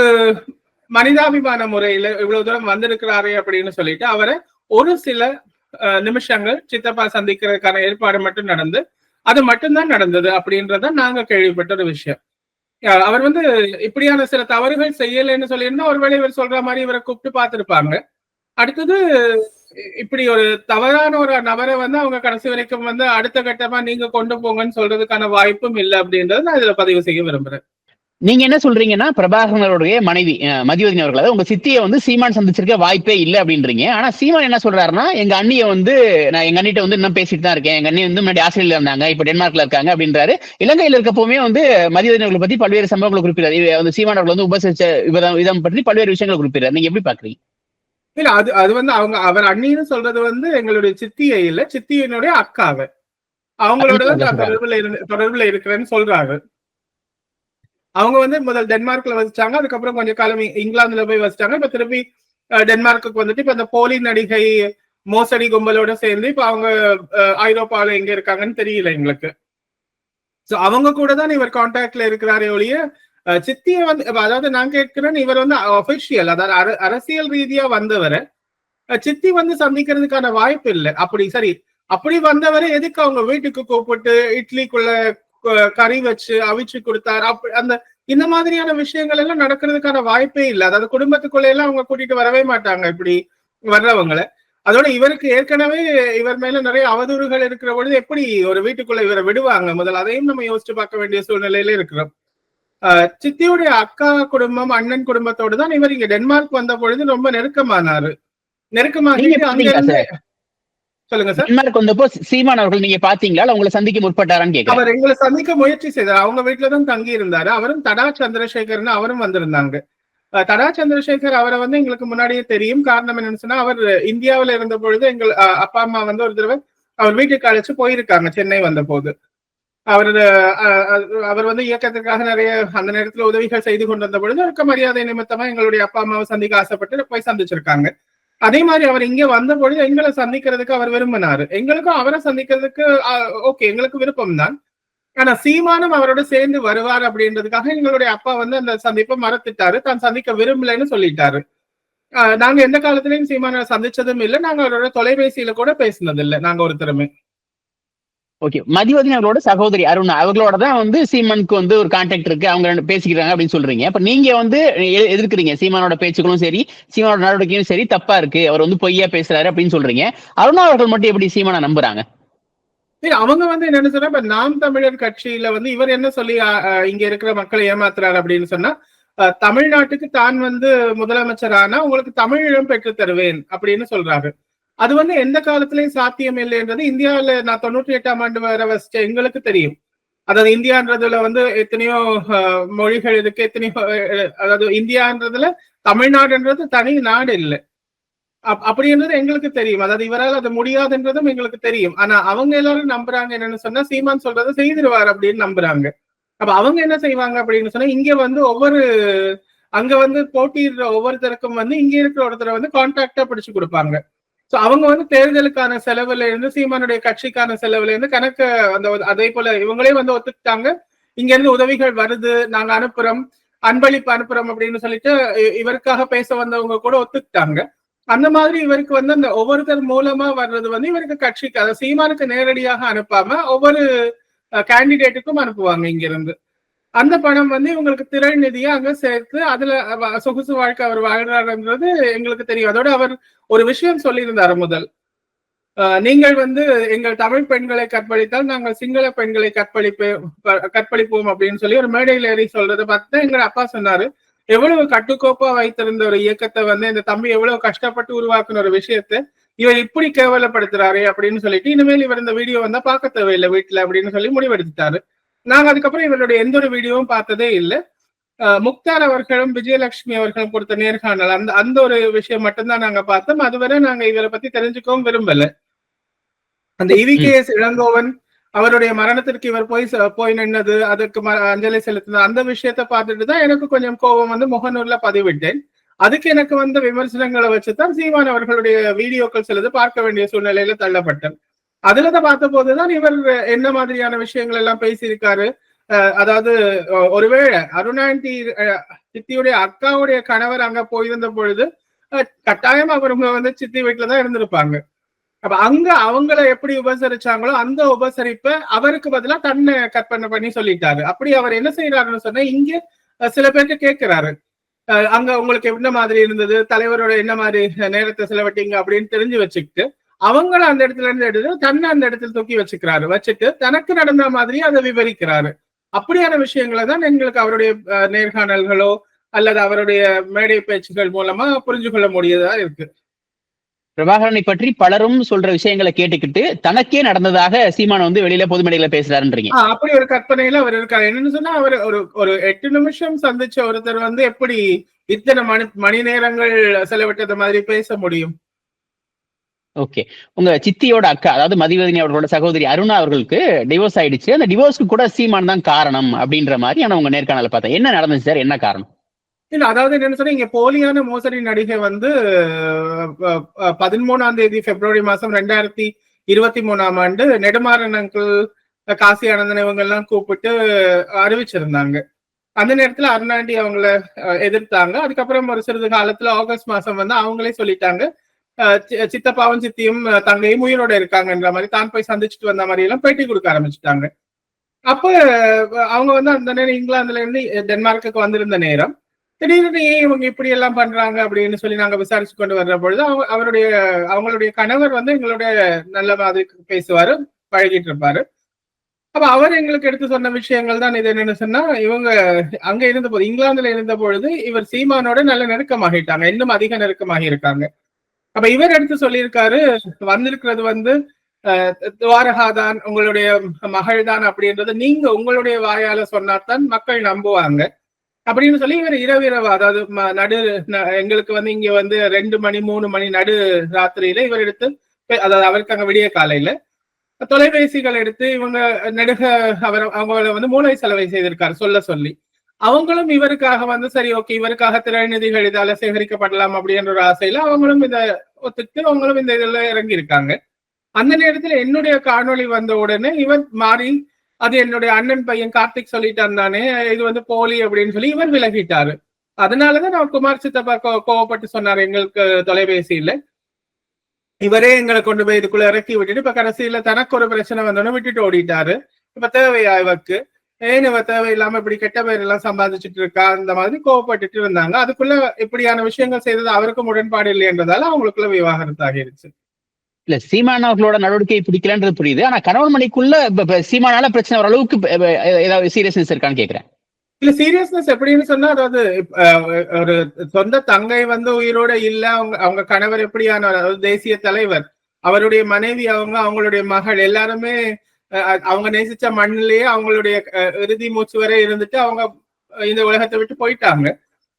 மனிதாபிமான முறையில இவ்வளவு தூரம் வந்திருக்கிறாரே அப்படின்னு சொல்லிட்டு அவரை ஒரு சில நிமிஷங்கள் சித்தப்பா சந்திக்கிறதுக்கான ஏற்பாடு மட்டும் நடந்து அது மட்டும்தான் நடந்தது அப்படின்றத நாங்க கேள்விப்பட்ட ஒரு விஷயம். அவர் வந்து இப்படியான சில தவறுகள் செய்யலைன்னு சொல்லியிருந்தா ஒருவேளை இவர் சொல்ற மாதிரி இவரை கூப்பிட்டு பார்த்திருப்பாங்க. அடுத்தது இப்படி ஒரு தவறான ஒரு நபரை வந்து அவங்க கடைசி வரைக்கும் வந்து அடுத்த கட்டமா நீங்க கொண்டு போங்கன்னு சொல்றதுக்கான வாய்ப்பும் இல்லை அப்படின்றத நான் இதுல பதிவு செய்ய விரும்புறேன். நீங்க என்ன சொல்றீங்கன்னா பிரபாகரனுடைய மனைவி மதிவதனி அவர்கள் உங்க சித்தியை வந்து சீமான் சந்திச்சிருக்க வாய்ப்பே இல்லை அப்படின்றீங்க. ஆனா சீமான் என்ன சொல்றாருன்னா எங்க அண்ணியை வந்து நான் எங்க அண்ணிட்ட வந்து இன்னும் பேசிட்டு தான் இருக்கேன், எங்க அண்ணி வந்து முன்னாடி ஆஸ்திரேலியா இருந்தாங்க, இப்ப டென்மார்க்ல இருக்காங்க அப்படின்றாரு. இலங்கையில இருக்கப்பவுமே வந்து மதிவதனி அவர்களை பத்தி பல்வேறு சம்பவங்களை குறிப்பிடாரு. சீமான் அவர்கள் வந்து உபசரிச்ச விதம் பற்றி பல்வேறு விஷயங்களை குறிப்பிடாரு. நீங்க எப்படி பாக்குறீங்க? இல்ல அது வந்து அவர் அண்ணின்னு சொல்றது வந்து எங்களுடைய சித்தியை இல்ல, சித்தியினுடைய அக்காவை அவங்களோட தான் தொடர்புல இருக்கிறேன்னு சொல்றாரு. அவங்க வந்து முதல் டென்மார்க்ல வசிச்சாங்க, அதுக்கப்புறம் கொஞ்சம் காலம் இங்கிலாந்துல போய் வசிச்சாங்க. இப்ப திருப்பி டென்மார்க்கு வந்துட்டு இப்ப இந்த போலி நடிகை மோசடி கும்பலோட சேர்ந்து இப்ப அவங்க ஐரோப்பால எங்க இருக்காங்கன்னு தெரியல எங்களுக்கு. அவங்க கூட தான் இவர் கான்டாக்ட்ல இருக்கிறாரே ஒழிய சித்திய வந்து, அதாவது நான் கேட்கிறேன், இவர் வந்து அபிஷியல், அதாவது அரசியல் ரீதியா வந்தவரை சித்தி வந்து சந்திக்கிறதுக்கான வாய்ப்பு இல்லை. அப்படி வந்தவரை எதுக்கு அவங்க வீட்டுக்கு கூப்பிட்டு இட்லிக்குள்ள கறி வச்சு அவிச்சு கொடுத்தாரு, அந்த இந்த மாதிரியான விஷயங்கள் எல்லாம் நடக்கிறதுக்கான வாய்ப்பே இல்லை. அதாவது குடும்பத்துக்குள்ள எல்லாம் அவங்க கூட்டிட்டு வரவே மாட்டாங்க இப்படி வர்றவங்களை. அதோட இவருக்கு ஏற்கனவே இவர் மேல நிறைய அவதூறுகள் இருக்கிற பொழுது எப்படி ஒரு வீட்டுக்குள்ள இவரை விடுவாங்க? முதல் அதையும் நம்ம யோசிச்சு பார்க்க வேண்டிய சூழ்நிலையில இருக்கிறோம். சித்தியுடைய அக்கா குடும்பம் அண்ணன் குடும்பத்தோடு தான் இவர் இங்க டென்மார்க் வந்த பொழுது ரொம்ப நெருக்கமானாரு. சொல்லுங்க சார். டென்மார்க் வந்தப்போ சீமான் அவர்கள் நீங்க பாத்தீங்களா, உங்களை சந்திக்க முற்பட்டாரான்னு கேட்கிறேன். அவர் எங்களை சந்திக்க முயற்சி செய்தார். அவங்க வீட்டுலதான் தங்கி இருந்தாரு. அவரும் தடா சந்திரசேகர்னு அவரும் வந்திருந்தாங்க. தடா சந்திரசேகர் அவரை வந்து எங்களுக்கு முன்னாடியே தெரியும். காரணம் என்னன்னு சொன்னா அவர் இந்தியாவில இருந்த பொழுது எங்கள் அப்பா அம்மா வந்து ஒரு தடவை அவர் வீட்டுக்கு அழைச்சு போயிருக்காங்க சென்னை வந்த போது. அவர் வந்து இயக்கத்திற்காக நிறைய அந்த நேரத்துல உதவிகள் செய்து கொண்டு வந்த பொழுது இருக்க மரியாதை நிமித்தமா எங்களுடைய அப்பா அம்மாவை சந்திக்க ஆசைப்பட்டு போய் சந்திச்சிருக்காங்க. அதே மாதிரி அவர் இங்க வந்த பொழுது எங்களை சந்திக்கிறதுக்கு அவர் விரும்பினாரு. எங்களுக்கும் அவரை சந்திக்கிறதுக்கு ஓகே, எங்களுக்கு விருப்பம் தான். ஆனா சீமானும் அவரோட சேர்ந்து வருவார் அப்படின்றதுக்காக எங்களுடைய அப்பா வந்து அந்த சந்திப்பை மறந்துட்டாரு, தான் சந்திக்க விரும்பலன்னு சொல்லிட்டாரு. நாங்க எந்த காலத்திலயும் சீமான சந்திச்சதும் இல்லை, நாங்க அவரோட தொலைபேசியில கூட பேசினது இல்லை நாங்க ஒருத்தருமே. ஓகே, மதிவதனி அவர்களோட சகோதரி அருணா அவர்களோட தான் வந்து சீமானுக்கு வந்து ஒரு கான்டாக்ட் இருக்கு, அவங்க பேசிக்கிறாங்க அப்படின்னு சொல்றீங்க. அப்ப நீங்க வந்து எதிர்க்கிறீங்க சீமானோட பேச்சுக்களும் சரி சீமானோட நடவடிக்கையும் சரி தப்பா இருக்கு, அவர் வந்து பொய்யா பேசுறாரு அப்படின்னு சொல்றீங்க. அருணா அவர்கள் மட்டும் எப்படி சீமானை நம்புறாங்க? அவங்க வந்து என்னன்னு சொன்னா இப்ப நாம் தமிழர் கட்சியில வந்து இவர் என்ன சொல்லி இங்க இருக்கிற மக்களை ஏமாத்துறாரு அப்படின்னு சொன்னா, தமிழ்நாட்டுக்கு தான் வந்து முதலமைச்சரானா உங்களுக்கு தமிழீழம் பெற்று தருவேன் அப்படின்னு சொல்றாரு. அது வந்து எந்த காலத்திலயும் சாத்தியம் இல்லைன்றது இந்தியாவில நான் 98ஆம் ஆண்டு வர வசிச்ச எங்களுக்கு தெரியும். அதாவது இந்தியான்றதுல வந்து எத்தனையோ மொழிகள் இருக்கு, எத்தனையோ, அதாவது இந்தியான்றதுல தமிழ்நாடுன்றது தனி நாடு இல்லை. அப்படின்றது எங்களுக்கு தெரியும். அதாவது இவரால் அது முடியாதுன்றதும் எங்களுக்கு தெரியும். ஆனா அவங்க எல்லாரும் நம்புறாங்க என்னன்னு சொன்னா சீமான் சொல்றதை செய்திருவார் அப்படின்னு நம்புறாங்க. அப்ப அவங்க என்ன செய்வாங்க அப்படின்னு சொன்னா இங்க வந்து அங்க வந்து போட்டியிடுற ஒவ்வொருத்தருக்கும் வந்து இங்க இருக்கிற ஒருத்தரை வந்து கான்ட்ராக்டா பிடிச்சு கொடுப்பாங்க. சோ அவங்க வந்து தேர்தலுக்கான செலவுல இருந்து சீமானுடைய கட்சிக்கான செலவுல இருந்து கணக்கு அந்த அதே போல இவங்களே வந்து ஒத்துக்கிட்டாங்க. இங்க இருந்து உதவிகள் வருது, நாங்க அனுப்புறோம், அன்பளிப்பு அனுப்புறோம் அப்படின்னு சொல்லிட்டு இவருக்காக பேச வந்தவங்க கூட ஒத்துக்கிட்டாங்க. அந்த மாதிரி இவருக்கு வந்து அந்த ஒவ்வொருத்தர் மூலமா வர்றது வந்து இவருக்கு கட்சிக்கு, அதாவது சீமானுக்கு நேரடியாக அனுப்பாம ஒவ்வொரு கேண்டிடேட்டுக்கும் அனுப்புவாங்க இங்க இருந்து. அந்த பணம் வந்து இவங்களுக்கு திரள் நிதியா அங்க சேர்த்து அதுல சொகுசு வாழ்க்கை அவர் வாழ்றாருன்றது எங்களுக்கு தெரியும். அதோட அவர் ஒரு விஷயம் சொல்லியிருந்தாரு முதல், நீங்கள் வந்து எங்கள் தமிழ் பெண்களை கற்பழித்தால் நாங்கள் சிங்கள பெண்களை கற்பழிப்போம் அப்படின்னு சொல்லி ஒரு மேடையில் ஏறி சொல்றதை பார்த்து எங்க அப்பா சொன்னாரு, எவ்வளவு கட்டுக்கோப்பா வைத்திருந்த ஒரு இயக்கத்தை வந்து இந்த தம்பி எவ்வளவு கஷ்டப்பட்டு உருவாக்குன ஒரு விஷயத்த இவர் இப்படி கேவலப்படுத்துறாரு அப்படின்னு சொல்லிட்டு, இனிமேல் இவர் இந்த வீடியோ வந்தா பார்க்க தேவையில்லை வீட்டுல அப்படின்னு சொல்லி முடிவெடுத்துட்டாரு. நாங்க அதுக்கப்புறம் இவருடைய எந்த ஒரு வீடியோவும் பார்த்ததே இல்லை. முக்தார் அவர்களும் விஜயலட்சுமி அவர்களும் கொடுத்த நேர்காணல் அந்த அந்த ஒரு விஷயம் மட்டும்தான் நாங்க பார்த்தோம். அதுவரை நாங்க இவரை பத்தி தெரிஞ்சுக்கவும் விரும்பல. அந்த EVKS இளங்கோவன் அவருடைய மரணத்திற்கு இவர் போய் நின்னது, அதுக்கு அஞ்சலி செலுத்தினது, அந்த விஷயத்த பார்த்துட்டு தான் எனக்கு கொஞ்சம் கோபம் வந்து முகநூர்ல பதிவிட்டேன். அதுக்கு எனக்கு வந்த விமர்சனங்களை வச்சுதான் சீமான் அவர்களுடைய வீடியோக்கள் சிலது பார்க்க வேண்டிய சூழ்நிலையில தள்ளப்பட்டேன். அதுலதான் பார்த்த போதுதான் இவர் என்ன மாதிரியான விஷயங்கள் எல்லாம் பேசியிருக்காரு. அதாவது ஒருவேளை அருணாண்டி சித்தியுடைய அக்காவுடைய கணவர் அங்க போயிருந்த பொழுது கட்டாயம் அவருங்க வந்து சித்தி வீட்டுலதான் இருந்திருப்பாங்க. அப்ப அங்க அவங்கள எப்படி உபசரிச்சாங்களோ அந்த உபசரிப்பை அவருக்கு பதிலா தன்னை கற்பனை பண்ணி சொல்லிட்டாரு. அப்படி அவர் என்ன செய்யறாருன்னு சொன்னா, இங்க சில பேருக்கு கேட்கிறாரு, அங்க உங்களுக்கு என்ன மாதிரி இருந்தது, தலைவரோட என்ன மாதிரி நேரத்தை செலவிட்டீங்க அப்படின்னு தெரிஞ்சு வச்சுக்கிட்டு அவங்கள அந்த இடத்துல இருந்து எடுத்து தன்னை அந்த இடத்துல தூக்கி வச்சுட்டு தனக்கு நடந்த மாதிரி அதை விவரிக்கிறாரு. அப்படியான விஷயங்களை தான் எங்களுக்கு அவருடைய நேர்காணல்களோ அல்லது அவருடைய மேடை பேச்சுகள் மூலமா புரிஞ்சு கொள்ள முடியதா இருக்கு. பிரபாகரனை பற்றி பலரும் சொல்ற விஷயங்களை கேட்டுக்கிட்டு தனக்கே நடந்ததாக சீமான் வந்து வெளியில பொது மேடையில பேசுறாருன்றீங்க. அப்படி ஒரு கற்பனையில அவர் இருக்காரு. என்னன்னு சொன்னா, அவர் ஒரு 8 நிமிஷம் சந்திச்ச ஒருத்தர் வந்து எப்படி இத்தனை மணி நேரங்கள் செலவிட்டது மாதிரி பேச முடியும்? ஓகே, உங்க சித்தியோட அக்கா, அதாவது மதிவதனி அவர்களோட சகோதரி அருணா அவர்களுக்கு டிவோர்ஸ் ஆயிடுச்சு. அந்த டிவோர்ஸ்க்கு கூட சீமான் தான் காரணம் அப்படின்ற மாதிரி ஆனா உங்க நேர்காணல பார்த்தேன். என்ன நடந்துச்சு சார், என்ன காரணம்? இல்ல, அதாவது என்னன்னு சொன்னா, இங்க போலியான மோசடி நடிகை வந்து 13ஆம் தேதி பிப்ரவரி மாசம் 2023ஆம் ஆண்டு நெடுமாறன் அங்கிள், காசி ஆனந்தன் இவங்க எல்லாம் கூப்பிட்டு அறிவிச்சிருந்தாங்க. அந்த நேரத்துல அருணாண்டி அவங்கள எதிர்த்தாங்க. அதுக்கப்புறம் ஒரு சிறிது காலத்துல ஆகஸ்ட் மாசம் வந்து அவங்களே சொல்லிட்டாங்க, சித்தப்பாவும் சித்தியும் தங்கையும் உயிரோட இருக்காங்கன்ற மாதிரி, தான் போய் சந்திச்சுட்டு வந்த மாதிரி எல்லாம் பேட்டி கொடுக்க ஆரம்பிச்சுட்டாங்க. அப்ப அவங்க வந்து அந்த நேரம் இங்கிலாந்துல இருந்து டென்மார்க்குக்கு வந்திருந்த நேரம், திடீர்னு ஏன் இவங்க இப்படி எல்லாம் பண்றாங்க அப்படின்னு சொல்லி நாங்க விசாரிச்சு கொண்டு வர்ற பொழுது அவங்களுடைய கணவர் வந்து எங்களுடைய நல்ல மாதிரி பேசுவாரு, பழகிட்டு இருப்பாரு. அப்ப அவர் எங்களுக்கு எடுத்து சொன்ன விஷயங்கள் தான் இது. என்னன்னு சொன்னா, இவங்க அங்க இருந்த போது, இங்கிலாந்துல இருந்த பொழுது இவர் சீமானோட நல்ல நெருக்கமாகிட்டாங்க, இன்னும் அதிக நெருக்கமாகி இருக்காங்க. அப்ப இவர் எடுத்து சொல்லியிருக்காரு, வந்திருக்கிறது வந்து துவாரகா தான், உங்களுடைய மகள் தான் அப்படின்றது நீங்க உங்களுடைய வாயால சொன்னாதான் மக்கள் நம்புவாங்க அப்படின்னு சொல்லி இவர் இரவிரவா, அதாவது எங்களுக்கு வந்து இங்க வந்து 2 மணி 3 மணி நடு ராத்திரியில இவர் எடுத்து, அதாவது அவருக்கு அங்க விடிய காலையில தொலைபேசிகள் எடுத்து இவங்க நெடுக அவங்கள வந்து மூளை செலவை செய்திருக்காரு சொல்ல சொல்லி. அவங்களும் இவருக்காக வந்து சரி ஓகே, இவருக்காக திரைநிதிகள் இதால சேகரிக்கப்படலாம் அப்படின்ற ஒரு ஆசையில அவங்களும் இதை ஒத்துட்டு அவங்களும் இந்த இதுல இறங்கி இருக்காங்க. அந்த நேரத்துல என்னுடைய காணொளி வந்த உடனே இவர் மாறி, அது என்னுடைய அண்ணன் பையன் கார்த்திக் சொல்லிட்டான் தானே, இது வந்து போலி அப்படின்னு சொல்லி இவர் விலகிட்டாரு. அதனாலதான் நான் குமார் சித்தப்பா கோவப்பட்டு சொன்னாரு எங்களுக்கு தொலைபேசியில, இவரே எங்களை கொண்டு போய் இதுக்குள்ள இறக்கி விட்டுட்டு இப்ப கடைசியில தனக்கு ஒரு பிரச்சனை வந்தோன்னு விட்டுட்டு ஓடிட்டாரு. இப்ப தேவையா இவருக்கு, ஏன் இவ தேவையில்லாம இப்படி கெட்ட பேர் எல்லாம் சம்பாதிச்சுட்டு இருக்கா, அந்த மாதிரி கோவப்பட்டுட்டு இருந்தாங்க. அதுக்குள்ள இப்படியான விஷயங்கள் செய்தது அவருக்கும் உடன்பாடு இல்லைன்றதால அவங்களுக்குள்ள விவாகரத்து ஆகிருச்சு. இல்ல, சீமான் அவர்களோட நடவடிக்கை பிடிக்கலன்றது புரியுது. ஆனா கணவன் மணிக்குள்ள சீமானால பிரச்சனை வர அளவுக்கு ஏதாவது சீரியஸ்னஸ் இருக்கான்னு கேக்குறேன். இல்ல, சீரியஸ்னஸ் எப்படின்னு சொன்னா, அதாவது ஒரு சொந்த தங்கை வந்து உயிரோட இல்ல, அவங்க கணவர் எப்படியான, அதாவது தேசிய தலைவர், அவருடைய மனைவி, அவங்களுடைய மகள் எல்லாருமே அவங்க நேசிச்ச மண்ணிலேயே அவங்களுடைய இறுதி மூச்சு வரை இருந்துட்டு அவங்க இந்த உலகத்தை விட்டு போயிட்டாங்க.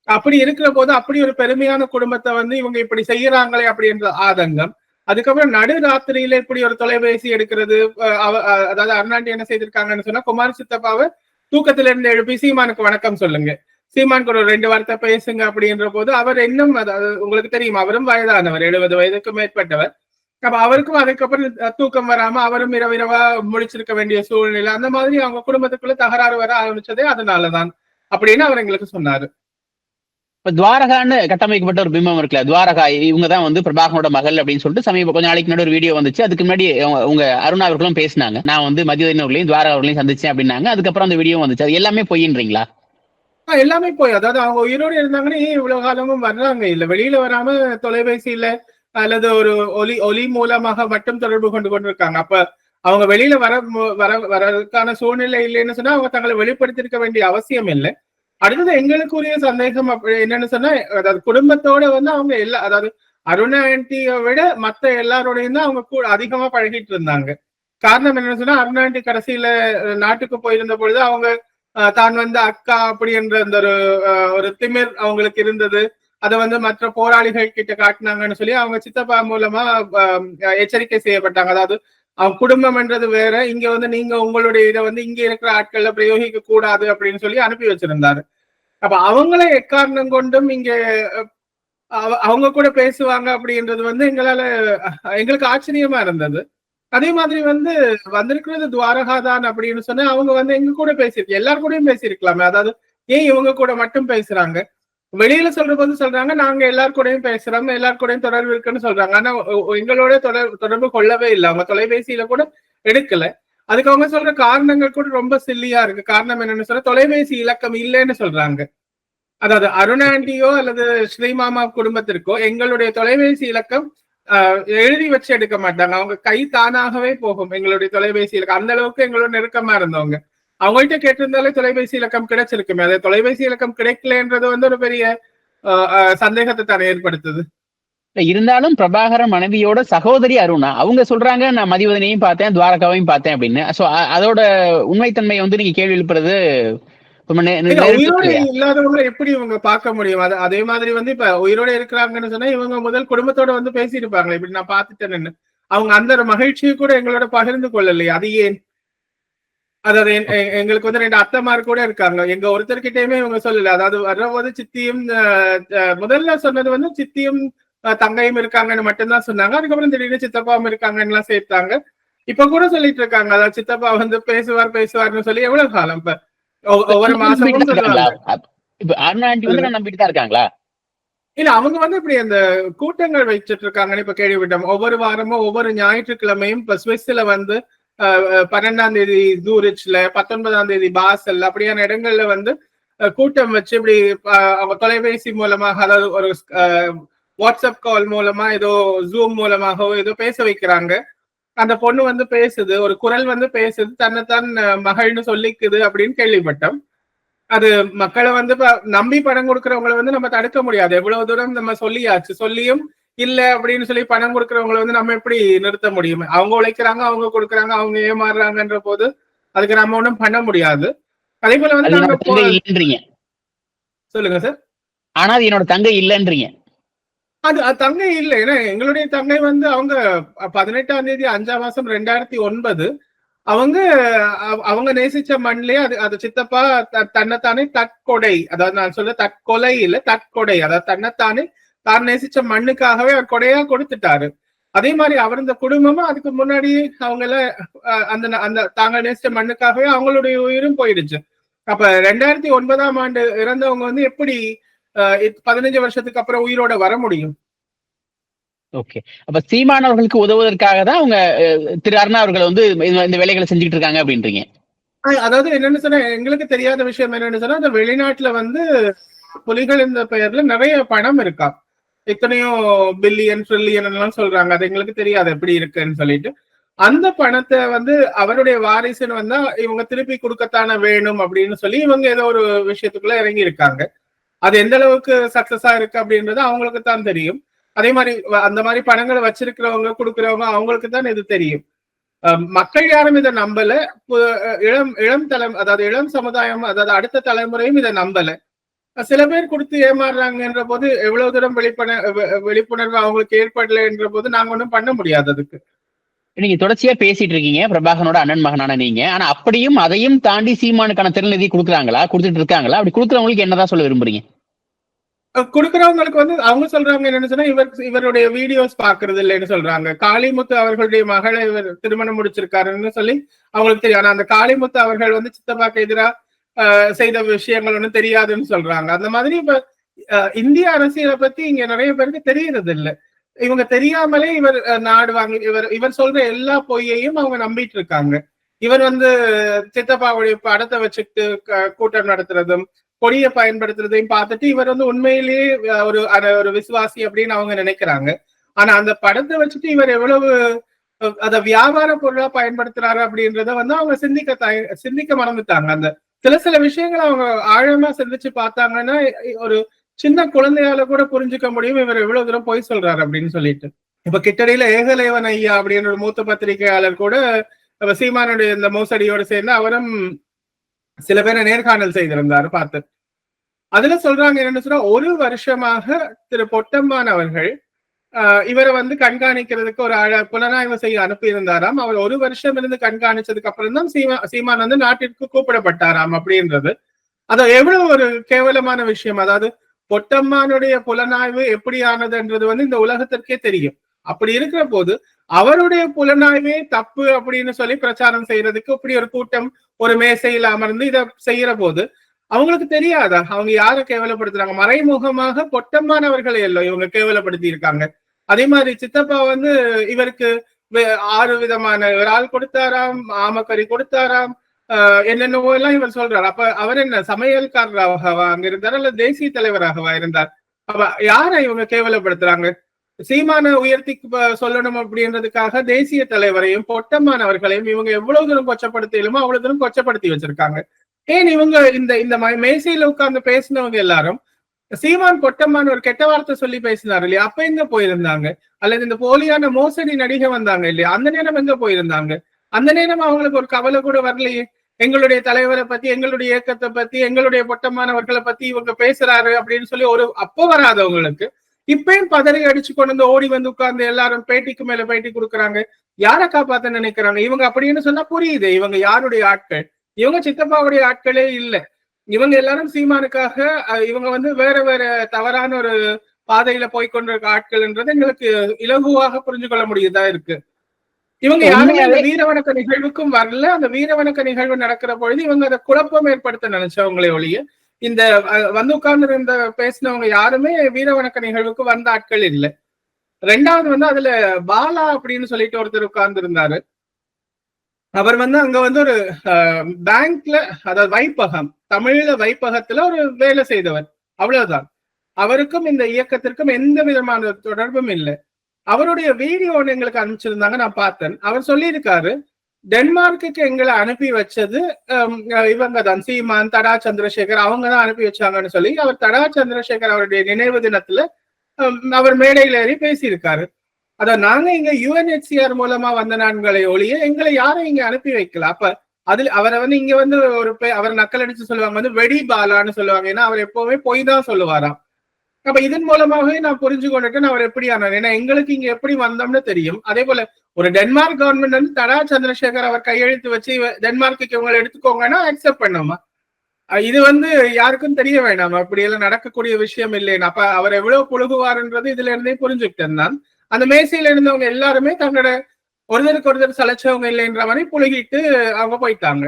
அப்படி இருக்கிற போது அப்படி ஒரு பெருமையான குடும்பத்தை வந்து இவங்க இப்படி செய்யறாங்களே அப்படின்ற ஆதங்கம். அதுக்கப்புறம் நடு ராத்திரியில இப்படி ஒரு தொலைபேசி எடுக்கிறது. அதாவது அருணாண்டி என்ன செய்திருக்காங்கன்னு சொன்னா, குமார் சித்தப்பாவை தூக்கத்துல இருந்து எழுப்பி சீமானுக்கு வணக்கம் சொல்லுங்க, சீமானுக்கு ஒரு 2 வார்த்தை பேசுங்க அப்படின்ற போது அவர் இன்னும், அதாவது உங்களுக்கு தெரியும், அவரும் வயதானவர், 70 வயதுக்கு மேற்பட்டவர். அப்ப அவருக்கும் அதுக்கப்புறம் தூக்கம் வராம அவரும் இரவிரவா முடிச்சிருக்க வேண்டிய சூழ்நிலை. அந்த மாதிரி அவங்க குடும்பத்துக்குள்ள தகராறு வர ஆரம்பிச்சதே அதனாலதான் அப்படின்னு அவர் எங்களுக்கு சொன்னாரு. இப்ப துவாரகான்னு கட்டமைக்கப்பட்ட ஒரு பிம்பம் இருக்குல்ல, துவாரகா இவங்கதான் வந்து பிரபாகரோட மகள் அப்படின்னு சொல்லிட்டு சமீப கொஞ்ச நாளைக்கு முன்னாடி ஒரு வீடியோ வந்துச்சு. அதுக்கு முன்னாடி உங்க அருணா அவர்களும் பேசினாங்க, நான் வந்து மதியவர்களையும் துவாரகா அவர்களையும் சந்திச்சேன் அப்படின்னாங்க. அதுக்கப்புறம் அந்த வீடியோ வந்துச்சு. அது எல்லாமே பொய்ன்றீங்களா? எல்லாமே போய், அதாவது அவங்க உயிரோடு இருந்தாங்கன்னு இவ்வளவு காலமும் வர்றாங்க இல்ல, வெளியில வராம தொலைபேசியில அல்லது ஒரு ஒலி மூலமாக மட்டும் தொடர்பு கொண்டிருக்காங்க. அப்ப அவங்க வெளியில வரதுக்கான சூழ்நிலை இல்லைன்னு சொன்னா அவங்க தங்களை வெளிப்படுத்திருக்க வேண்டிய அவசியம் இல்லை. அடுத்தது எங்களுக்குரிய சந்தேகம் என்னன்னு சொன்னா, அதாவது குடும்பத்தோட வந்து அவங்க அதாவது அருணா ஆண்டியை விட மத்த எல்லாரோடையும் தான் அவங்க கூட அதிகமா பழகிட்டு இருந்தாங்க. காரணம் என்னன்னு சொன்னா, அருணா ஆண்டி கடைசியில நாட்டுக்கு போயிருந்த பொழுது அவங்க தான் வந்து அக்கா அப்படி என்ற அந்த ஒரு திமிர் அவங்களுக்கு இருந்தது. அதை வந்து மற்ற போராளிகள் கிட்ட காட்டினாங்கன்னு சொல்லி அவங்க சித்தப்பா மூலமா எச்சரிக்கை செய்யப்பட்டாங்க. அதாவது அவங்க குடும்பம் என்றது வேற, இங்க வந்து நீங்க உங்களுடைய இதை வந்து இங்க இருக்கிற ஆட்கள்ல பிரயோகிக்க கூடாது அப்படின்னு சொல்லி அனுப்பி வச்சிருந்தாரு. அப்ப அவங்கள எக்காரணம் கொண்டும் இங்க அவங்க கூட பேசுவாங்க அப்படின்றது வந்து எங்களுக்கு ஆச்சரியமா இருந்தது. அதே மாதிரி வந்து வந்திருக்கிறது துவாரகாதான் அப்படின்னு சொன்னா அவங்க வந்து எங்க கூட பேசியிருக்கு, எல்லாரு கூடயும் பேசியிருக்கலாமே. அதாவது ஏன் இவங்க கூட மட்டும் பேசுறாங்க? வெளியில சொல்ற போது சொல்றாங்க நாங்க எல்லாரு கூடயும் பேசுறோம், எல்லாரு கூடயும் தொடர்பு இருக்குன்னு சொல்றாங்க. ஆனா எங்களோட தொடர்பு கொள்ளவே இல்லை. அவங்க தொலைபேசியில கூட எடுக்கல. அதுக்கு அவங்க சொல்ற காரணங்கள் கூட ரொம்ப சில்லியா இருக்கு. காரணம் என்னன்னு சொன்னா தொலைபேசி இலக்கம் இல்லைன்னு சொல்றாங்க. அதாவது அருணாண்டியோ அல்லது ஸ்ரீமாமா குடும்பத்திற்கோ எங்களுடைய தொலைபேசி இலக்கம் எழுதி வச்சு எடுக்க மாட்டாங்க. அவங்க கை தானாகவே போகும் எங்களுடைய தொலைபேசி இலக்கம். அந்த அளவுக்கு எங்களோட நெருக்கமா இருந்தவங்க. அவங்கள்ட்ட கேட்டிருந்தாலே தொலைபேசி இலக்கம் கிடைச்சிருக்குமே. அது தொலைபேசி இலக்கம் கிடைக்கலன்றது வந்து ஒரு பெரிய சந்தேகத்தை தானே ஏற்படுத்துது. இருந்தாலும் பிரபாகரன் மனைவியோட சகோதரி அருணா அவங்க சொல்றாங்க நான் மதிவதனையும் பார்த்தேன், துவாரகாவையும் பார்த்தேன் அப்படின்னு. சோ அதோட உண்மைத்தன்மையை வந்து நீங்க கேள்வி எழுப்புறது உயிரோட இல்லாதவங்களை எப்படி இவங்க பார்க்க முடியும்? அதே மாதிரி வந்து இப்ப உயிரோட இருக்கிறாங்கன்னு சொன்னா இவங்க முதல் குடும்பத்தோட வந்து பேசியிருப்பாங்க, இப்படி நான் பார்த்துட்டேன்னு. அவங்க அந்த ஒரு மகிழ்ச்சியை கூட எங்களோட பகிர்ந்து கொள்ளலையே, அது ஏன்? அதாவது எங்களுக்கு வந்து 2 அத்தைமார் கூட இருக்காங்க. எங்க ஒருத்தர்கிட்டயுமே இவங்க சொல்லல. அதாவது வரும்போது சித்தியும் முதல்ல சொன்னது வந்து சித்தியும் தங்கையும் இருக்காங்கன்னு மட்டும்தான் சொன்னாங்க. அதுக்கப்புறம் திடீர்னு சித்தப்பாவும் இருக்காங்கன்னு எல்லாம் சேர்த்தாங்க. இப்ப கூட சொல்லிட்டு இருக்காங்க, அதாவது சித்தப்பா வந்து பேசுவார்னு சொல்லி எவ்வளவு காலம் இப்ப ஒவ்வொரு மாசமும் நம்பிட்டு தான் இருக்காங்களா? இல்ல அவங்க வந்து இப்படி அந்த கூட்டங்கள் வச்சிட்டு இருக்காங்கன்னு இப்ப கேள்விப்பட்டோம். ஒவ்வொரு வாரமும் ஒவ்வொரு ஞாயிற்றுக்கிழமையும் இப்ப சுவிஸ்ல வந்து 12ஆம் தேதி ஜூரிச்ல, 19ஆம் தேதி பாசல் அப்படியான இடங்கள்ல வந்து கூட்டம் வச்சு இப்படி அவங்க தொலைபேசி மூலமாக, அதாவது ஒரு வாட்ஸ்அப் கால் மூலமா ஏதோ ஜூம் மூலமாகவோ ஏதோ பேச வைக்கிறாங்க. அந்த பொண்ணு வந்து பேசுது, ஒரு குரல் வந்து பேசுது, தன்னைத்தான் மகள்னு சொல்லிக்குது அப்படின்னு கேள்விப்பட்டோம். அது மக்களை வந்து நம்பி பணம் கொடுக்கறவங்களை வந்து நம்ம தடுக்க முடியாது. எவ்வளவு தூரம் நம்ம சொல்லியாச்சு, சொல்லியும் இல்ல அப்படின்னு சொல்லி பணம் கொடுக்கறவங்களை வந்து நம்ம எப்படி நிறுத்த முடியும்? அவங்க உழைக்கிறாங்க, அவங்க கொடுக்குறாங்க, அவங்க ஏமாறுறாங்கன்ற போது அதுக்கு நம்ம ஒண்ணும் பண்ண முடியாது. அதே போல வந்து சொல்லுங்க சார். ஆனா என்னோட தங்கை இல்லைன்றீங்க. அது தங்கை இல்லை. ஏன்னா எங்களுடைய தங்கை வந்து அவங்க 18ஆம் தேதி 5ஆம் மாசம் 2009 அவங்க நேசிச்ச மண்லயே அது சித்தப்பா தன்னைத்தானே தற்கொடை, அதாவது நான் சொல்ல தற்கொலை இல்ல தற்கொடை, அதாவது தன்னைத்தானே தான் நேசிச்ச மண்ணுக்காகவே அவர் கொடையா கொடுத்துட்டாரு. அதே மாதிரி அவர் இந்த குடும்பமும் அதுக்கு முன்னாடி அவங்க எல்லாம் அந்த தாங்க நேசிச்ச மண்ணுக்காகவே அவங்களுடைய உயிரும் போயிடுச்சு. அப்ப 2009ஆம் ஆண்டு இறந்தவங்க வந்து எப்படி 15 வருஷத்துக்கு அப்புறம் உயிரோட வர முடியும்? ஓகே, அப்ப சீமானவர்களுக்கு உதவுவதற்காக தான் அவங்க திரு அருணா அவர்கள் வந்து இந்த வேலைகளை செஞ்சுட்டு இருக்காங்க அப்படின்றீங்க. அதாவது என்னன்னு சொன்னா எங்களுக்கு தெரியாத விஷயம் என்னன்னு சொன்னா, அந்த வெளிநாட்டுல வந்து புலிகள் இந்த பெயர்ல நிறைய பணம் இருக்கா, எத்தனையோ பில்லியன் ட்ரில்லியன் எல்லாம் சொல்றாங்க. அது எங்களுக்கு தெரியாது எப்படி இருக்குன்னு சொல்லிட்டு. அந்த பணத்தை வந்து அவருடைய வாரிசுன்னு வந்தா இவங்க திருப்பி கொடுக்கத்தானே வேணும் அப்படின்னு சொல்லி இவங்க ஏதோ ஒரு விஷயத்துக்குள்ள இறங்கி இருக்காங்க. அது எந்த அளவுக்கு சக்சஸா இருக்கு அப்படின்றது அவங்களுக்கு தான் தெரியும். அதே மாதிரி அந்த மாதிரி பணங்களை வச்சிருக்கிறவங்க கொடுக்கிறவங்க அவங்களுக்கு தான் இது தெரியும். மக்கள் யாரும் இதை நம்பல. இளம் சமுதாயம், அதாவது அடுத்த தலைமுறையும் இதை நம்பல. சில பேர் கொடுத்து ஏமாறுறாங்கன்ற போது எவ்வளவு தூரம் விழிப்புணர்வு அவங்களுக்கு ஏற்படல என்ற போது நாங்க ஒன்றும் பண்ண முடியாது. அதுக்கு நீங்க தொடர்ச்சியா பேசிட்டு இருக்கீங்க, பிரபாகரனோட அண்ணன் மகனான நீங்க. ஆனா அப்படியும் அதையும் தாண்டி சீமானுக்கான திறநிதி கொடுக்குறாங்களா, கொடுத்துட்டு இருக்காங்களா? அப்படி கொடுக்குறவங்களுக்கு என்னதான் சொல்ல விரும்புறீங்க? கொடுக்கறவங்களுக்கு வந்து அவங்க சொல்றாங்க என்னன்னு சொன்னா, இவருடைய வீடியோஸ் பாக்குறது இல்லைன்னு சொல்றாங்க. காளிமுத்து அவர்களுடைய மகளை இவர் திருமணம் முடிச்சிருக்காருன்னு சொல்லி அவங்களுக்கு தெரியும். ஆனா அந்த காளிமுத்து அவர்கள் வந்து சித்தப்பாக்கு எதிராக செய்த விஷயங்கள் ஒன்றும் தெரியாதுன்னு சொல்றாங்க. அந்த மாதிரி இப்ப இந்திய அரசியலை பத்தி இங்க நிறைய பேருக்கு தெரியறது இல்லை. இவங்க தெரியாமலே இவர் நாடு வாங்கி இவர் சொல்ற எல்லா பொய்யையும் அவங்க நம்பிட்டு இருக்காங்க. இவர் வந்து சித்தப்பாவுடைய படத்தை வச்சுட்டு கூட்டம் நடத்துறதும் கொடியை பயன்படுத்துறதையும் பார்த்துட்டு இவர் வந்து உண்மையிலேயே ஒரு விசுவாசி அப்படின்னு அவங்க நினைக்கிறாங்க. ஆனா அந்த படத்தை வச்சுட்டு இவர் எவ்வளவு அத வியாபார பொருளா பயன்படுத்துறாரு அப்படின்றத வந்து அவங்க சிந்திக்க மறந்துட்டாங்க. அந்த சில விஷயங்களை அவங்க ஆழமா சிந்திச்சு பார்த்தாங்கன்னா ஒரு சின்ன குழந்தையால கூட புரிஞ்சுக்க முடியும் இவர் எவ்வளவு தூரம் பொய் சொல்றாரு அப்படின்னு சொல்லிட்டு. இப்ப கிட்டடியில ஏகலேவன் ஐயா அப்படின்ற ஒரு மூத்த பத்திரிகையாளர் கூட சீமானுடைய இந்த மோசடியோடு சேர்ந்து அவரும் சில பேரை நேர்காணல் செய்திருந்தாரு பார்த்து. அதுல சொல்றாங்க என்னன்னு சொன்னா, ஒரு வருஷமாக திரு பொட்டம்மான் அவர்கள் இவரை வந்து கண்காணிக்கிறதுக்கு ஒரு புலனாய்வு செய்ய அனுப்பியிருந்தாராம். அவர் ஒரு வருஷம் இருந்து கண்காணிச்சதுக்கு அப்புறம் தான் சீமான் வந்து நாட்டிற்கு கூப்பிடப்பட்டாராம் அப்படின்றது. அது எவ்வளவு ஒரு கேவலமான விஷயம். அதாவது பொட்டம்மானுடைய புலனாய்வு எப்படி ஆனதுன்றது வந்து இந்த உலகத்திற்கே தெரியும். அப்படி இருக்கிற போது அவருடைய புலனாய்வே தப்பு அப்படின்னு சொல்லி பிரச்சாரம் செய்யறதுக்கு இப்படி ஒரு கூட்டம் ஒரு மேசையில் அமர்ந்து இதை செய்யற போது அவங்களுக்கு தெரியாதா அவங்க யாரை கேவலப்படுத்துறாங்க? மறைமுகமாக பொட்டம்மானவர்களை எல்லாம் இவங்க கேவலப்படுத்தி இருக்காங்க. அதே மாதிரி சித்தப்பா வந்து இவருக்கு 6 விதமான ஒரு ஆள் கொடுத்தாராம், ஆமக்கறி கொடுத்தாராம், என்னென்னவோ எல்லாம் இவர் சொல்றாரு. அப்ப அவர் என்ன சமையல்காரராகவா அங்க இருந்தார் அல்ல தேசிய தலைவராகவா இருந்தார்? அப்ப யாரை இவங்க கேவலப்படுத்துறாங்க? சீமான உயர்த்தி சொல்லணும் அப்படின்றதுக்காக தேசிய தலைவரையும் பொட்டம்மானவர்களையும் இவங்க எவ்வளவு தூரம் கொச்சப்படுத்திலுமோ அவ்வளவு தூரம் கொச்சப்படுத்தி வச்சிருக்காங்க. ஏன் இவங்க இந்த மேசையில உட்கார்ந்து பேசினவங்க எல்லாரும் சீமான் பொட்டம்மான் ஒரு கெட்ட வார்த்தை சொல்லி பேசினாரு இல்லையா, அப்ப எங்க போயிருந்தாங்க? அல்லது இந்த போலியான மோசடி நடிகை வந்தாங்க இல்லையா, அந்த நேரம் எங்க போயிருந்தாங்க? அந்த நேரம் அவங்களுக்கு ஒரு கவலை கூட வரலையே. எங்களுடைய தலைவரை பத்தி, எங்களுடைய இயக்கத்தை பத்தி, எங்களுடைய பொட்டம்மானவர்களை பத்தி இவங்க பேசுறாரு அப்படின்னு சொல்லி ஒரு அப்போ வராதவங்களுக்கு இப்பயும் பதறி அடிச்சு கொண்டு வந்து ஓடி வந்து உட்கார்ந்து எல்லாரும் பேட்டிக்கு மேல பேட்டி கொடுக்குறாங்க. யாரை காப்பாத்த நினைக்கிறாங்க இவங்க அப்படின்னு சொன்னா புரியுது இவங்க யாருடைய ஆட்கள். இவங்க சித்தப்பாவுடைய ஆட்களே இல்லை. இவங்க எல்லாரும் சீமானுக்காக இவங்க வந்து வேற வேற தவறான ஒரு பாதையில போய்கொண்டிருக்க ஆட்கள்ன்றது எங்களுக்கு இலகுவாக புரிஞ்சு கொள்ள முடியுதா இருக்கு. இவங்க யாருமே அந்த வீரவணக்க நிகழ்வுக்கும் வரல. அந்த வீரவணக்க நிகழ்வு நடக்கிற பொழுது இவங்க அதை குழப்பம் ஏற்படுத்த நினைச்சவங்களே ஒழிய இந்த வந்து உட்கார்ந்து இருந்த பேசினவங்க யாருமே வீரவணக்க நிகழ்வுக்கு வந்த ஆட்கள் இல்லை. ரெண்டாவது வந்து அதுல பாலா அப்படின்னு சொல்லிட்டு ஒருத்தர் உட்கார்ந்து இருந்தாரு. அவர் வந்து அங்க வந்து ஒரு பேங்க்ல, அதாவது வைப்பகம், தமிழீழ வைப்பகத்துல ஒரு வேலை செய்தவர், அவ்வளவுதான். அவருக்கும் இந்த இயக்கத்திற்கும் எந்த விதமான தொடர்பும் இல்லை. அவருடைய வீடியோ ஒன்று எங்களுக்கு அனுப்பிச்சிருந்தாங்க, நான் பார்த்தேன். அவர் சொல்லியிருக்காரு டென்மார்க்குக்கு எங்களை அனுப்பி வச்சது இவங்க தான், சீமான், தடா சந்திரசேகர், அவங்க தான் அனுப்பி வச்சாங்கன்னு சொல்லி அவர் தடா சந்திரசேகர் அவருடைய நினைவு தினத்துல அவர் மேடையில ஏறி பேசியிருக்காரு. அதான் நாங்க இங்க UNHCR மூலமா வந்த நான்களை ஒழிய எங்களை யாரும் இங்க அனுப்பி வைக்கல. அப்ப அதுல அவரை வந்து இங்க வந்து ஒரு அவர் நக்கல் அடிச்சு சொல்லுவாங்க வந்து வெடி பாலான்னு சொல்லுவாங்க. ஏன்னா அவர் எப்பவுமே பொய் தான் சொல்லுவாராம். அப்ப இதன் மூலமாகவே நான் புரிஞ்சு கொண்டுட்டு அவர் எப்படி ஆனார், ஏன்னா எங்களுக்கு இங்க எப்படி வந்தோம்னு தெரியும். அதே போல ஒரு டென்மார்க் கவர்மெண்ட் வந்து தடா சந்திரசேகர் அவர் கையெழுத்து வச்சு டென்மார்க்கு இவங்களை எடுத்துக்கோங்கன்னா அக்செப்ட் பண்ணுமா? இது வந்து யாருக்கும் தெரிய வேண்டாம் அப்படி எல்லாம் நடக்கக்கூடிய விஷயம் இல்லைன்னு. அப்ப அவர் எவ்வளவு புழுகுவார்ன்றது இதுல இருந்தே புரிஞ்சுக்கிட்டேன் நான். அந்த மேசையில இருந்தவங்க எல்லாருமே தங்களோட ஒருத்தருக்கு ஒருத்தர் சலைச்சவங்க இல்லைன்ற மாதிரி புழுகிட்டு அவங்க போயிட்டாங்க.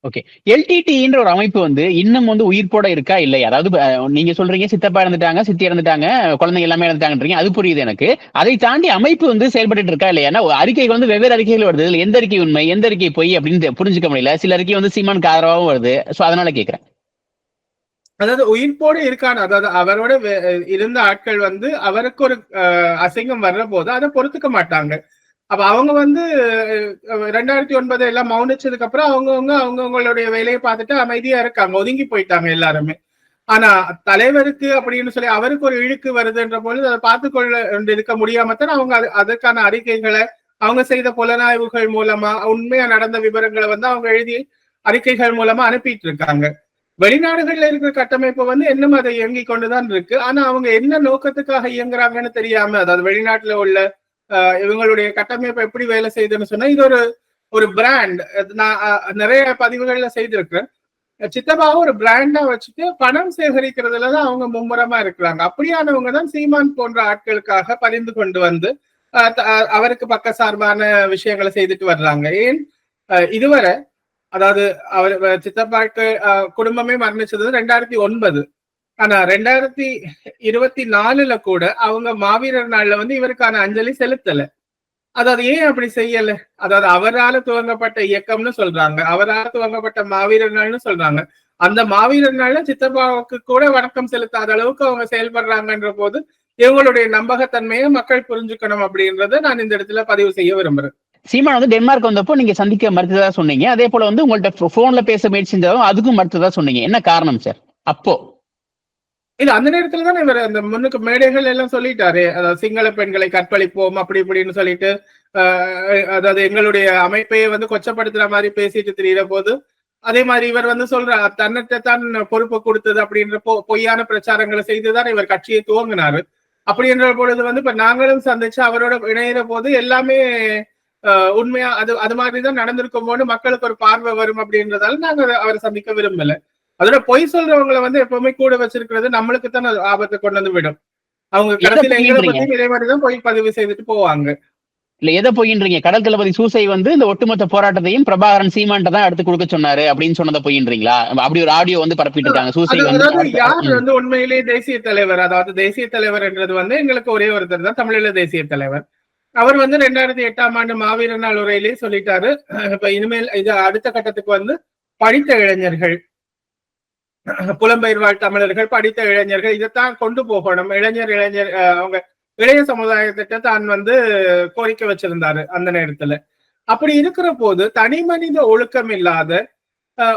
ஓகே, எல்டிடின்ற ஒரு அமைப்பு வந்து இன்னும் வந்து உயிர்ப்போட இருக்கா இல்லையா? அதாவது நீங்க சொல்றீங்க சித்தப்பா இறந்துட்டாங்க, சித்தி இறந்துட்டாங்க, குழந்தைங்க எல்லாமே இறந்துட்டாங்கன்றீங்க, அது புரியுது எனக்கு. அதை தாண்டி அமைப்பு வந்து செயல்பட்டு இருக்கா இல்லையா? ஏன்னா அறிக்கைகள் வந்து வெவ்வேறு அறிக்கைகள் வருது, இதுல எந்த அறிக்கை உண்மை எந்த அறிக்கை பொய் அப்படின்னு புரிஞ்சுக்க முடியல. சில அறிக்கை வந்து சீமானுக்கு ஆதரவாகவும் வருது. சோ அதனால கேட்கிறேன். அதாவது உயிர்ப்போடு இருக்கான, அதாவது அவரோட இருந்த ஆட்கள் வந்து அவருக்கு ஒரு அசிங்கம் வர்ற போது அதை பொறுத்துக்க மாட்டாங்க. அப்ப அவங்க வந்து 2009 எல்லாம் மௌனிச்சதுக்கு அப்புறம் அவங்கவுங்களுடைய வேலையை பார்த்துட்டு அமைதியா இருக்காங்க, ஒதுங்கி போயிட்டாங்க எல்லாருமே. ஆனா தலைவருக்கு அப்படின்னு சொல்லி அவருக்கு ஒரு இழுக்கு வருதுன்ற பொழுது அதை பார்த்துக்கொள்ள இருக்க முடியாமத்தான் அவங்க அதற்கான அறிக்கைகளை அவங்க செய்த புலனாய்வுகள் மூலமா உண்மையா நடந்த விவரங்களை வந்து அவங்க எழுதி அறிக்கைகள் மூலமா அனுப்பிட்டு இருக்காங்க. வெளிநாடுகள்ல இருக்கிற கட்டமைப்பு வந்து இன்னும் அதை இயங்கி கொண்டுதான் இருக்கு. ஆனா அவங்க என்ன நோக்கத்துக்காக இயங்குறாங்கன்னு தெரியாம, அதாவது வெளிநாட்டுல உள்ள இவங்களுடைய கட்டமைப்பு எப்படி வேலை செய்யுதுன்னு சொன்னா இது ஒரு பிராண்ட். நான் நிறைய பதிவுகள்ல செய்திருக்கிறேன். சித்தப்பாவை ஒரு பிராண்டா வச்சுட்டு பணம் சேகரிக்கிறதுலதான் அவங்க மும்முரமா இருக்கிறாங்க. அப்படியானவங்க தான் சீமான் போன்ற ஆட்களுக்காக பரிந்து கொண்டு வந்து அவருக்கு பக்க சார்பான விஷயங்களை செய்துட்டு வர்றாங்க. ஏன் இதுவரை, அதாவது அவர் சித்தப்பாக்கு குடும்பமே மரணிச்சது 2009. ஆனா 2024 கூட அவங்க மாவீரர் நாள்ல வந்து இவருக்கான அஞ்சலி செலுத்தல. அதாவது ஏன் அப்படி செய்யல? அதாவது அவரால் துவங்கப்பட்ட இயக்கம்னு சொல்றாங்க, அவரால் துவங்கப்பட்ட மாவீரர் நாள்னு சொல்றாங்க. அந்த மாவீரர் நாள்ல சித்தப்பாவுக்கு கூட வணக்கம் செலுத்தாத அளவுக்கு அவங்க செயல்படுறாங்கன்ற போது இவங்களுடைய நம்பகத்தன்மையை மக்கள் புரிஞ்சுக்கணும் அப்படின்றத நான் இந்த இடத்துல பதிவு செய்ய விரும்புறேன். சீமான் வந்து டென்மார்க் வந்தப்போ நீங்க சந்திக்க மறுத்ததா சொன்னீங்க. அதே போல வந்து உங்கள்ட்ட போன்ல பேச முயற்சி செஞ்சதும் அதுக்கும் மறுத்ததா சொன்னீங்க. என்ன காரணம் சார்? அப்போ இல்ல அந்த நேரத்துல தான் இவர் அந்த முன்னுக்கு மேடைகள் எல்லாம் சொல்லிட்டாரு. அதாவது சிங்கள பெண்களை கற்பழிப்போம் அப்படி இப்படின்னு சொல்லிட்டு அதாவது எங்களுடைய அமைப்பையே வந்து கொச்சப்படுத்துற மாதிரி பேசிட்டு திரியிற போது அதே மாதிரி இவர் வந்து சொல்ற தன்னைத்தான் பொறுப்பு கொடுத்தது அப்படின்ற பொய்யான பிரச்சாரங்களை செய்துதான் இவர் கட்சியை துவங்கினாரு. அப்படி என்ற பொழுது வந்து இப்ப நாங்களும் சந்திச்சு அவரோட இணையிற போது எல்லாமே உண்மையா அது மாதிரிதான் நடந்திருக்கும் போது மக்களுக்கு ஒரு பார்வை வரும் அப்படின்றதால நாங்க அவரை சந்திக்க விரும்பல. அதோட பொய் சொல்றவங்களை வந்து எப்பவுமே கூட வச்சிருக்கிறது நம்மளுக்கு தான் ஆபத்தை கொண்டு வந்து விடும். அவங்க கடைசியில எங்களை பத்தி இதே மாதிரிதான் பொய் பதிவு செய்துட்டு போவாங்க. இல்ல எதை பொய்ன்றீங்க? கடல் தளபதி சூசை வந்து இந்த ஒட்டுமொத்த போராட்டத்தையும் பிரபாகரன் சீமான்ட்ட தான் எடுத்து கொடுக்க சொன்னாரு அப்படின்னு சொன்னதை பொய்ன்றீங்களா? அப்படி ஒரு ஆடியோ வந்து பரப்பிட்டு இருக்காங்க. சூசை வந்து யார் வந்து உண்மையிலேயே தேசிய தலைவர், அதாவது தேசிய தலைவர் என்றது வந்து எங்களுக்கு ஒரே ஒருத்தர் தான், தமிழீழ தேசிய தலைவர். அவர் வந்து 2008ஆம் ஆண்டு மாவீரர் நாள் உரையிலேயே சொல்லிட்டாரு, இப்ப இனிமேல் இது அடுத்த கட்டத்துக்கு வந்து படித்த இளைஞர்கள், புலம்பெயர் வாழ் தமிழர்கள், படித்த இளைஞர்கள் இதைத்தான் கொண்டு போகணும். இளைஞர் அவங்க இளைய சமுதாயத்திட்ட தான் வந்து கோரிக்கை வச்சிருந்தாரு அந்த நேரத்துல. அப்படி இருக்கிற போது தனி மனித ஒழுக்கம் இல்லாத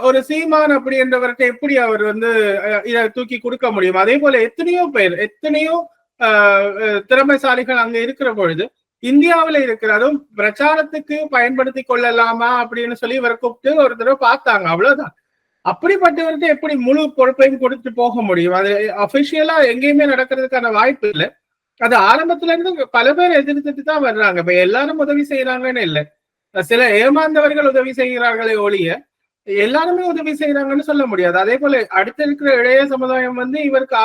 ஒரு சீமான் அப்படி என்றவர்கிட்ட எப்படி அவர் வந்து இதை தூக்கி கொடுக்க முடியும்? அதே போல எத்தனையோ பேர், எத்தனையோ திறமைசாலிகள் அங்க இருக்கிற பொழுது இந்தியாவில இருக்கிறதும் பிரச்சாரத்துக்கு பயன்படுத்தி கொள்ளலாமா அப்படின்னு சொல்லி இவரை கூப்பிட்டு ஒரு தடவை பார்த்தாங்க, அவ்வளவுதான். அப்படிப்பட்டவர்கிட்ட எப்படி முழு பொறுப்பையும் கொடுத்து போக முடியும்? அது அபிஷியலா எங்கேயுமே நடக்கிறதுக்கான வாய்ப்பு இல்லை. அது ஆரம்பத்துல இருந்து பல பேர் எதிர்த்துட்டு தான் வர்றாங்க. இப்ப எல்லாரும் உதவி செய்யறாங்கன்னு இல்லை, சில ஏமாந்தவர்கள் உதவி செய்கிறார்களே ஒழிய எல்லாருமே உதவி செய்யறாங்கன்னு சொல்ல முடியாது. அதே போல அடுத்த இருக்கிற இளைய சமுதாயம் வந்து இவருக்கு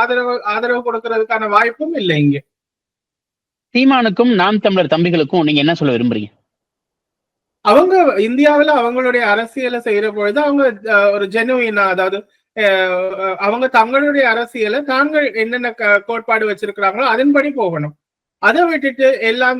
ஆதரவு கொடுக்கறதுக்கான வாய்ப்பும் இல்லை. இங்க சீமானுக்கும் நாம் தமிழர் தம்பிகளுக்கும் நீங்க என்ன சொல்ல விரும்புறீங்க? அவங்க இந்தியாவில அவங்களுடைய அரசியலை செய்யற பொழுது அவங்க ஒரு ஜெனுவினா, அதாவது அவங்க தங்களுடைய அரசியலை தாங்கள் என்னென்ன கோட்பாடு வச்சிருக்கிறாங்களோ அதன்படி போகணும். அதை விட்டுட்டு எல்லாம்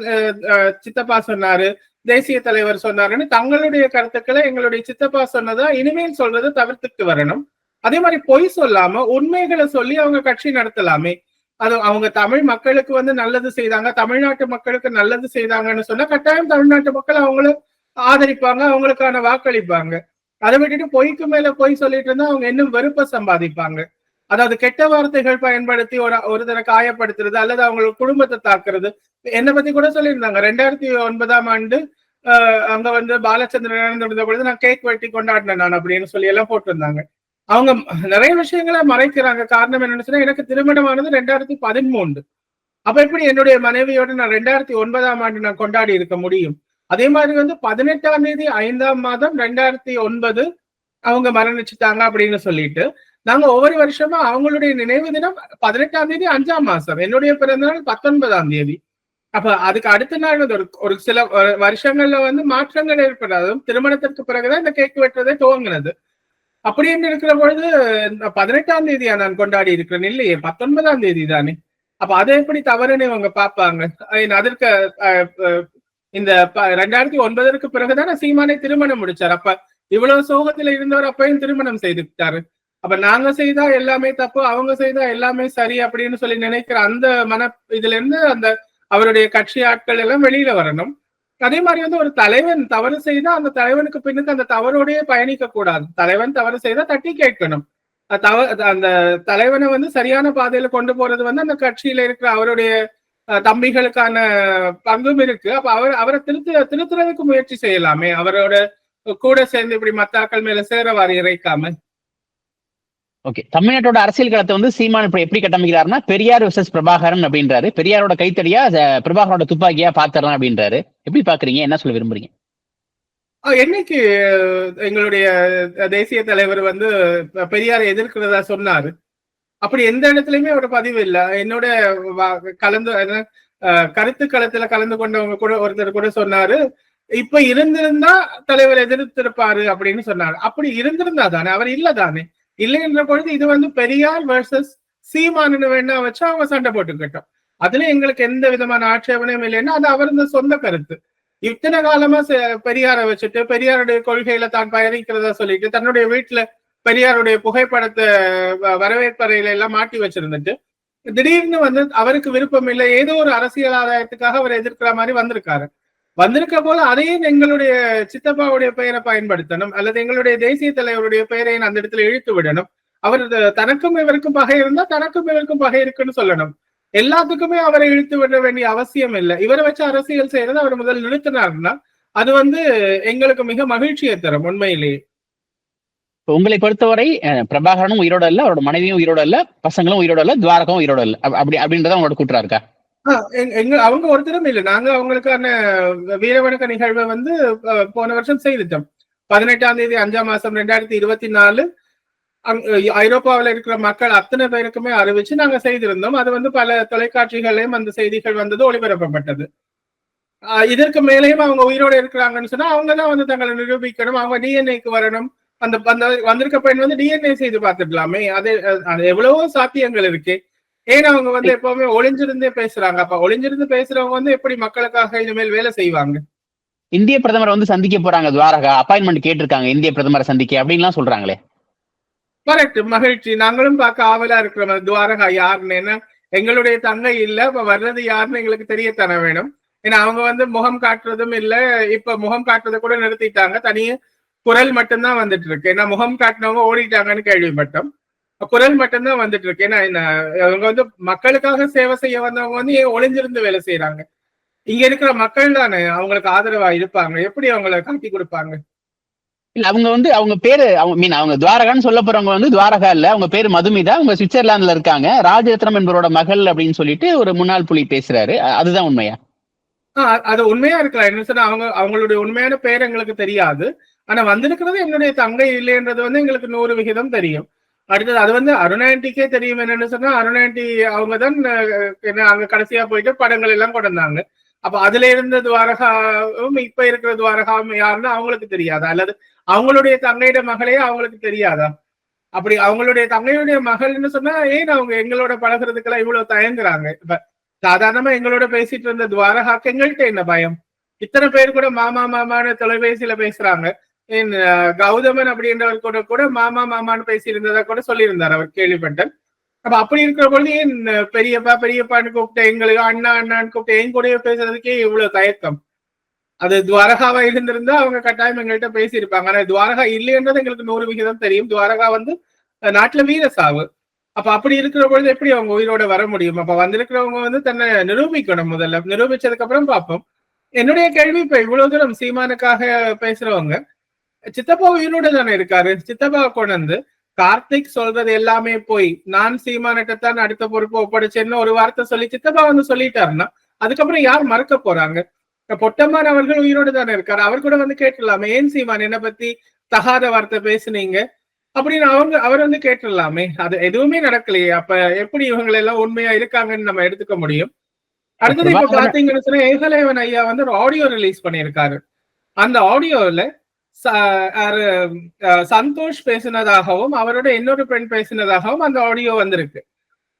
சித்தப்பா சொன்னாரு, தேசிய தலைவர் சொன்னாருன்னு தங்களுடைய கருத்துக்களை எங்களுடைய சித்தப்பா சொன்னதா இனிமேல் சொல்றதை தவிர்த்துட்டு வரணும். அதே மாதிரி பொய் சொல்லாம உண்மைகளை சொல்லி அவங்க கட்சி நடத்தலாமே. அது அவங்க தமிழ் மக்களுக்கு வந்து நல்லது செய்தாங்க, தமிழ்நாட்டு மக்களுக்கு நல்லது செய்தாங்கன்னு சொன்னா கட்டாயம் தமிழ்நாட்டு மக்கள் அவங்கள ஆதரிப்பாங்க, அவங்களுக்கான வாக்களிப்பாங்க. அதை விட்டுட்டு பொய்க்கு மேல பொய் சொல்லிட்டு இருந்தா அவங்க இன்னும் வெறுப்பை சம்பாதிப்பாங்க. அதாவது கெட்ட வார்த்தைகள் பயன்படுத்தி ஒரு தர காயப்படுத்துறது அல்லது அவங்களுக்கு குடும்பத்தை தாக்குறது. என்னை பத்தி கூட சொல்லியிருந்தாங்க, 2009ஆம் ஆண்டு அங்க வந்து பாலச்சந்திரன் இருந்த பொழுது நான் கேக் வெட்டி கொண்டாடினேன் நான் அப்படின்னு சொல்லி எல்லாம் போட்டிருந்தாங்க. அவங்க நிறைய விஷயங்களை மறைக்கிறாங்க. காரணம் என்னன்னு சொன்னா, எனக்கு திருமணமானது 2013. அப்ப எப்படி என்னுடைய மனைவியோட நான் 2009ஆம் ஆண்டு நான் கொண்டாடி இருக்க முடியும்? அதே மாதிரி வந்து 18ஆம் தேதி 5ஆம் மாதம் 2009 அவங்க மரணிச்சுட்டாங்க அப்படின்னு சொல்லிட்டு நாங்க ஒவ்வொரு வருஷமா அவங்களுடைய நினைவு தினம் 18ஆம் தேதி 5ஆம் மாசம், என்னுடைய பிறந்த நாள் 19ஆம் தேதி. அப்ப அதுக்கு அடுத்த நாள் ஒரு சில வருஷங்கள்ல வந்து மாற்றங்கள் ஏற்படாதும் திருமணத்திற்கு பிறகுதான் இந்த கேக் வெட்டுறதை துவங்கினது. அப்படின்னு இருக்கிற பொழுது 18ஆம் தேதியா நான் கொண்டாடி இருக்கிறேன் இல்லையே, 19ஆம் தேதி தானே. அப்ப அதை எப்படி தவறுன்னு இவங்க பார்ப்பாங்க? அதற்கு இந்த 2009ற்கு பிறகுதான் சீமானை திருமணம் முடிச்சார். அப்ப இவ்வளவு சோகத்துல இருந்தவர் அப்பயும் திருமணம் செய்துட்டாரு. அப்ப நாங்க செய்தா எல்லாமே தப்பு, அவங்க செய்தா எல்லாமே சரி அப்படின்னு சொல்லி நினைக்கிற அந்த இதுல இருந்து அந்த அவருடைய கட்சி ஆட்கள் எல்லாம் வெளியில வரணும். அதே மாதிரி வந்து ஒரு தலைவன் தவறு செய்தா அந்த தலைவனுக்கு பின்னுக்கு அந்த தவறோடையே பயணிக்க கூடாது. தலைவன் தவறு செய்தா தட்டி கேட்கணும். அந்த தலைவனை வந்து சரியான பாதையில கொண்டு போறது வந்து அந்த கட்சியில இருக்கிற அவருடைய தம்பிகளுக்கான பங்கும் இருக்கு. அப்ப அவரை திருத்துறதுக்கு முயற்சி செய்யலாமே, அவரோட கூட சேர்ந்து இப்படி மத்தாக்கள் மேல சேரவாரி இறைக்காம. ஓகே, தமிழ்நாட்டோட அரசியல் களத்தை வந்து சீமான் இப்ப எப்படி கட்டமைக்கிறாருன்னா, பெரியார் வெர்சஸ் பிரபாகரன் அப்படின்றாரு. பெரியாரோட கைத்தடியா பிரபாகரோட துப்பாக்கியா பாத்துறலாம் அப்படின்றாரு. எப்படி பாக்குறீங்க? என்ன சொல்ல விரும்புறீங்க? என்னைக்கு எங்களுடைய தேசிய தலைவர் வந்து பெரியாரை எதிர்க்கிறதா சொன்னாரு, அப்படி எந்த இடத்துலயுமே ஒரு பதிவு இல்லை. என்னோட கருத்து களத்துல கலந்து கொண்டவங்க கூட ஒருத்தர் கூட சொன்னாரு, இப்ப இருந்திருந்தா தலைவர் எதிர்த்திருப்பாரு அப்படின்னு சொன்னாரு. அப்படி இருந்திருந்தா தானே, அவர் இல்லதானே. இல்லைன்ற பொழுது இது வந்து பெரியார் வெர்சஸ் சீமானு வேணா வச்சு அவங்க சண்டை போட்டுக்கிட்டோம். அதுல எங்களுக்கு எந்த விதமான ஆட்சேபனையும் இல்லைன்னா அது அவரது சொந்த கருத்து. இத்தனை காலமா பெரியாரை வச்சுட்டு பெரியாருடைய கொள்கையில தான் பயணிக்கிறதா சொல்லிட்டு தன்னுடைய வீட்டுல பெரியாருடைய புகைப்படத்தை வரவேற்பறையில எல்லாம் மாட்டி வச்சிருந்துட்டு திடீர்னு வந்து அவருக்கு விருப்பம் இல்லை, ஏதோ ஒரு அரசியல் ஆதாயத்துக்காக அவர் எதிர்க்கிற மாதிரி வந்திருக்காரு. வந்திருக்க போல அதையும் எங்களுடைய சித்தப்பாவுடைய பெயரை பயன்படுத்தணும், அல்லது எங்களுடைய தேசிய தலைவருடைய பெயரை அந்த இடத்துல இழுத்து விடணும். அவர் தனக்கும் இவருக்கும் பகை இருந்தா தனக்கும் இவருக்கும் பகை இருக்குன்னு சொல்லணும். எல்லாத்துக்குமே அவரை இழுத்து விட வேண்டிய அவசியம் இல்லை. இவரை வச்சு அரசியல் செய்யறது அவர் முதல் நிறுத்தினார்னா அது வந்து எங்களுக்கு மிக மகிழ்ச்சியை தரும் உண்மையிலேயே. உங்களை பொறுத்தவரை பிரபாகரனும் உயிரோட இல்ல, அவரோட மனைவியும் உயிரோட இல்ல, பசங்களும் உயிரோட இல்ல, துவாரகாவும் உயிரோட இல்ல, அப்படின்றத உங்களோட கூற்றா இருக்கா? அவங்க ஒருத்தரும் இல்லை. நாங்க அவங்களுக்கான வீரவணக்க நிகழ்வை வந்து போன வருஷம் செய்துட்டோம். 18ஆம் தேதி 5ஆம் மாசம் 2024 ஐரோப்பாவில் இருக்கிற மக்கள் அத்தனை பேருக்குமே அறிவிச்சு நாங்க செய்திருந்தோம். அது வந்து பல தொலைக்காட்சிகளையும் அந்த செய்திகள் வந்தது, ஒளிபரப்பப்பட்டது. இதற்கு மேலேயும் அவங்க உயிரோடு இருக்கிறாங்கன்னு சொன்னா அவங்கதான் வந்து தங்களை நிரூபிக்கணும், அவங்க டிஎன்ஏக்கு வரணும். அந்த வந்திருக்க பெண் வந்து டிஎன்ஏ செய்து பார்த்துக்கலாமே, அது எவ்வளவோ சாத்தியங்கள் இருக்கு. ஏன் அவங்க வந்து எப்பவுமே ஒளிஞ்சிருந்தே பேசுறாங்க? அப்ப ஒளிஞ்சிருந்து பேசுறவங்க வந்து எப்படி மக்களுக்காக இனிமேல் வேலை செய்வாங்க? இந்திய பிரதமர் வந்து சந்திக்க போறாங்க, துவாரகா அப்பாயின்மெண்ட் கேட்டிருக்காங்க இந்திய பிரதமரை சந்திக்க அப்படின்லாம் சொல்றாங்களே. கரெக்ட், மகிழ்ச்சி. நாங்களும் பார்க்க ஆவலா இருக்கிறோம் துவாரகா யாருன்னு. ஏன்னா எங்களுடைய தங்கை இல்ல, இப்ப வர்றது யாருன்னு எங்களுக்கு தெரியத்தானே வேணும். ஏன்னா அவங்க வந்து முகம் காட்டுறதும் இல்ல, இப்ப முகம் காட்டுறதை கூட நிறுத்திட்டாங்க, தனியே குரல் மட்டும்தான் வந்துட்டு இருக்கு. ஏன்னா முகம் காட்டினவங்க ஓடிட்டாங்கன்னு கேள்விப்பட்டோம், குரல் மட்டும்தான் வந்துட்டு இருக்கு. ஏன்னா அவங்க வந்து மக்களுக்காக சேவை செய்ய வந்தவங்க வந்து ஏன் ஒளிஞ்சிருந்து வேலை செய்யறாங்க? இங்க இருக்கிற மக்கள் தானே அவங்களுக்கு ஆதரவா இருப்பாங்க, எப்படி அவங்களை காட்டி கொடுப்பாங்க? இல்ல அவங்க வந்து அவங்க பேரு அவங்க துவாரகான்னு சொல்ல போறவங்க வந்து துவாரகா இல்ல, அவங்க பேரு மதுமிதா, அவங்க சுவிட்சர்லாந்துல இருக்காங்க, ராஜரத்னம் என்பவரோட மகள் அப்படின்னு சொல்லிட்டு ஒரு முன்னாள் புலி பேசுறாரு. அதுதான் உண்மையா? அது உண்மையா இருக்கலாம். என்ன சொன்னா அவங்களுடைய உண்மையான பேர் எங்களுக்கு தெரியாது. ஆனா வந்திருக்கிறது என்னுடைய தங்கை இல்லைன்றது வந்து எங்களுக்கு 100% தெரியும். அடுத்தது அது வந்து அருணாண்டிக்கே தெரியும். என்னன்னு சொன்னா அருணாண்டி அவங்கதான் அங்க கடைசியா போயிட்டு படங்கள் எல்லாம் கொண்டாங்க. அப்ப அதுல இருந்த துவாரகாவும் இப்ப இருக்கிற துவாரகாவும் யாருன்னு அவங்களுக்கு தெரியாதா? அல்லது அவங்களுடைய தங்கையோட மகளே அவங்களுக்கு தெரியாதா? அப்படி அவங்களுடைய தங்கையுடைய மகள்னு சொன்னா ஏன் அவங்க எங்களோட பழகிறதுக்கெல்லாம் இவ்வளவு தயங்குறாங்க? இப்ப சாதாரணமா எங்களோட பேசிட்டு இருந்த துவாரகாக்கு எங்கள்கிட்ட என்ன பயம்? இத்தனை பேர் கூட மாமா மாமான்னு தொலைபேசியில பேசுறாங்க. கௌதமன் அப்படின்றவர் கூட கூட மாமா மாமான்னு பேசி இருந்ததா கூட சொல்லியிருந்தார், அவர் கேள்விப்பட்டேன். அப்ப அப்படி இருக்கிற பொழுது ஏன் பெரியப்பா பெரியப்பான்னு கூப்பிட்டு எங்களுக்கு அண்ணா அண்ணான்னு கூப்பிட்டு என் கூடயே பேசுறதுக்கே இவ்வளவு தயக்கம்? அது துவாரகாவா இருந்திருந்தா அவங்க கட்டாயம் எங்கள்கிட்ட பேசியிருப்பாங்க. ஆனா துவாரகா இல்லைன்றது எங்களுக்கு 100% தெரியும். துவாரகா வந்து நாட்டுல வீர சாவு. அப்ப அப்படி இருக்கிற பொழுது எப்படி அவங்க உயிரோட வர முடியும்? அப்ப வந்திருக்கிறவங்க வந்து தன்னை நிரூபிக்கணும். முதல்ல நிரூபிச்சதுக்கு அப்புறம் பார்ப்போம். என்னுடைய கேள்வி, இப்ப இவ்வளவு தூரம் சீமானுக்காக பேசுறவங்க, சித்தப்பா உயிரோட தானே இருக்காரு. சித்தப்பா கொண்டு வந்து கார்த்திக் சொல்றது எல்லாமே போய் நான் சீமானிட்டத்தான் அடுத்த பொறுப்பு ஒப்படைச்சேன்னு ஒரு வார்த்தை சொல்லி சித்தப்பா வந்து சொல்லிட்டாருன்னா அதுக்கப்புறம் யார் மறக்க போறாங்க? பொட்டம்மான் அவர்கள் உயிரோடு தானே இருக்காரு. அவர் கூட வந்து கேட்டுடலாமே, ஏன் சீமான் என்ன பத்தி தகாத வார்த்தை பேசுனீங்க அப்படின்னு அவர் வந்து கேட்டுடலாமே. அது எதுவுமே நடக்கலையே. அப்ப எப்படி இவங்க எல்லாம் உண்மையா இருக்காங்கன்னு நம்ம எடுத்துக்க முடியும்? அடுத்தது இப்ப பாத்தீங்கன்னு சொன்னா ஏகலைவன் ஐயா வந்து ஒரு ஆடியோ ரிலீஸ் பண்ணியிருக்காரு. அந்த ஆடியோல சந்தோஷ் பேசினதாகவும் அவரோட இன்னொரு பெண் பேசினதாகவும் அந்த ஆடியோ வந்திருக்கு.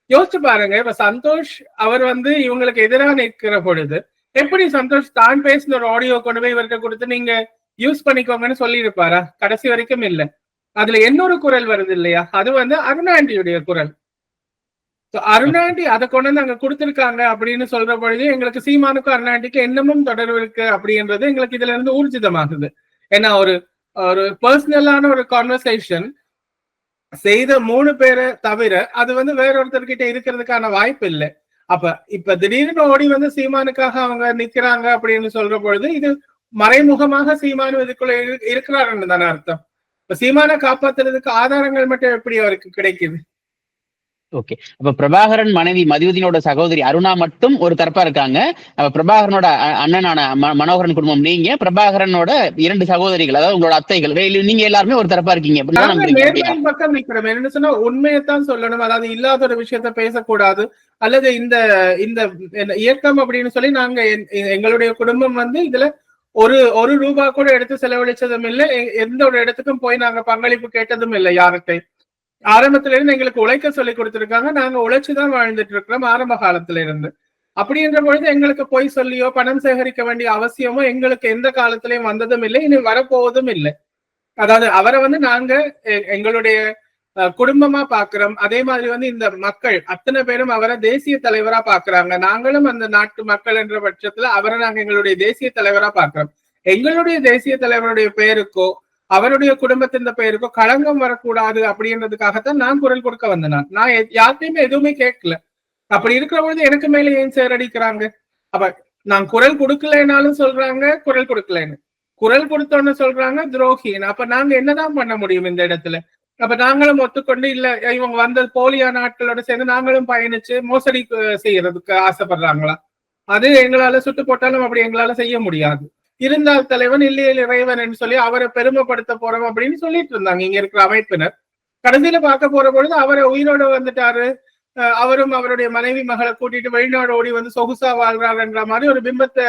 யோசிச்சு பாருங்க, இப்ப சந்தோஷ் அவர் வந்து இவங்களுக்கு எதிராக நிற்கிற பொழுது எப்படி சந்தோஷ் தான் பேசின ஒரு ஆடியோ கொண்டு போய் இவர்கிட்ட கொடுத்து நீங்க யூஸ் பண்ணிக்கோங்கன்னு சொல்லி இருப்பாரா? கடைசி வரைக்கும் இல்ல. அதுல இன்னொரு குரல் வருது இல்லையா, அது வந்து அருணாண்டியுடைய குரல். அருணாண்டி அதை கொண்டு வந்து அங்க கொடுத்திருக்காங்க அப்படின்னு சொல்ற பொழுது எங்களுக்கு சீமானுக்கும் அருணாண்டிக்கு இன்னமும் தொடர்பு இருக்கு அப்படின்றது எங்களுக்கு இதுல இருந்து ஊர்ஜிதமாகுது. ஏன்னா ஒரு பர்சனலான ஒரு கான்வர்சேஷன் செய்த 3 பேரை தவிர அது வந்து வேற ஒருத்தர்கிட்ட இருக்கிறதுக்கான வாய்ப்பு இல்லை. அப்ப இப்ப திடீர்னு ஓடி வந்து சீமானுக்காக அவங்க நிக்கிறாங்க அப்படின்னு சொல்ற பொழுது இது மறைமுகமாக சீமானு இதுக்குள்ள இருக்கிறாருன்னு தானே அர்த்தம். இப்ப சீமானை காப்பாத்துறதுக்கு ஆதாரங்கள் மட்டும் எப்படி அவருக்கு கிடைக்குது? ஓகே, அப்ப பிரபாகரன் மனைவி மதிவதினோட சகோதரி அருணா மட்டும் ஒரு தரப்பா இருக்காங்க. பிரபாகரனோட அண்ணனான மனோகரன் குடும்பம் நீங்க, பிரபாகரனோட 2 சகோதரிகள் அதாவது உங்களோட அத்தைகள், நீங்க எல்லாருமே ஒரு தரப்பா இருக்கீங்க. பக்கம் நிக்கிறோம். என்னன்னு சொன்னா உண்மையைத்தான் சொல்லணும். அதாவது இல்லாத ஒரு விஷயத்த பேசக்கூடாது. அல்லது இந்த இந்த இயக்கம் அப்படின்னு சொல்லி நாங்க எங்களுடைய குடும்பம் வந்து இதுல ஒரு ரூபா கூட எடுத்து செலவழிச்சதும் இல்லை. எந்த ஒரு இடத்துக்கும் போய் நாங்க பங்களிப்பு கேட்டதும் இல்லை யார்கிட்ட. ஆரம்பத்துல இருந்து எங்களுக்கு உழைக்க சொல்லி கொடுத்திருக்காங்க. நாங்க உழைச்சுதான் வாழ்ந்துட்டு இருக்கிறோம் ஆரம்ப காலத்துல இருந்து. அப்படின்ற பொழுது எங்களுக்கு போய் சொல்லியோ பணம் சேகரிக்க வேண்டிய அவசியமோ எங்களுக்கு எந்த காலத்திலயும் வந்ததும் இல்லை, இனி வரப்போவதும் இல்லை. அதாவது அவரை வந்து நாங்க எங்களுடைய குடும்பமா பாக்குறோம். அதே மாதிரி வந்து இந்த மக்கள் அத்தனை பேரும் அவரை தேசிய தலைவரா பாக்குறாங்க. நாங்களும் அந்த நாட்டு மக்கள் என்ற பட்சத்துல அவரை நாங்க எங்களுடைய தேசிய தலைவரா பாக்குறோம். எங்களுடைய தேசிய தலைவருடைய பெயருக்கோ அவருடைய குடும்பத்தின் பெயருக்கோ களங்கம் வரக்கூடாது அப்படின்றதுக்காகத்தான் நான் குரல் கொடுக்க வந்தேன். நான் யார்கிட்டயுமே எதுவுமே கேட்கல. அப்படி இருக்கிற பொழுது எனக்கு மேல ஏன் சேரடிக்கிறாங்க? அப்ப நான் குரல் கொடுக்கலைனாலும் சொல்றாங்க குரல் கொடுக்கலன்னு, குரல் கொடுத்தோன்னு சொல்றாங்க துரோகின்னு. அப்ப நாங்க என்னதான் பண்ண முடியும் இந்த இடத்துல? அப்ப நாங்களும் ஒத்துக்கொண்டு இல்ல இவங்க வந்த போலியான ஆட்களோட சேர்ந்து நாங்களும் பயணிச்சு மோசடி செய்யறதுக்கு ஆசைப்படுறாங்களா? அது எங்களால சுட்டு போட்டாலும் அப்படி எங்களால செய்ய முடியாது. இருந்தால் தலைவன் இல்லையே இறைவன் சொல்லி அவரை பெருமைப்படுத்த போறோம் அப்படின்னு சொல்லிட்டு இருந்தாங்க இங்க இருக்கிற அமைப்பினர். கடைசியில பார்க்க போற பொழுது அவரை உயிரோட வந்துட்டாரு, அவரும் அவருடைய மனைவி மகளை கூட்டிட்டு வெளிநாடு ஓடி வந்து சொகுசா வாழ்றாருன்ற மாதிரி ஒரு பிம்பத்தை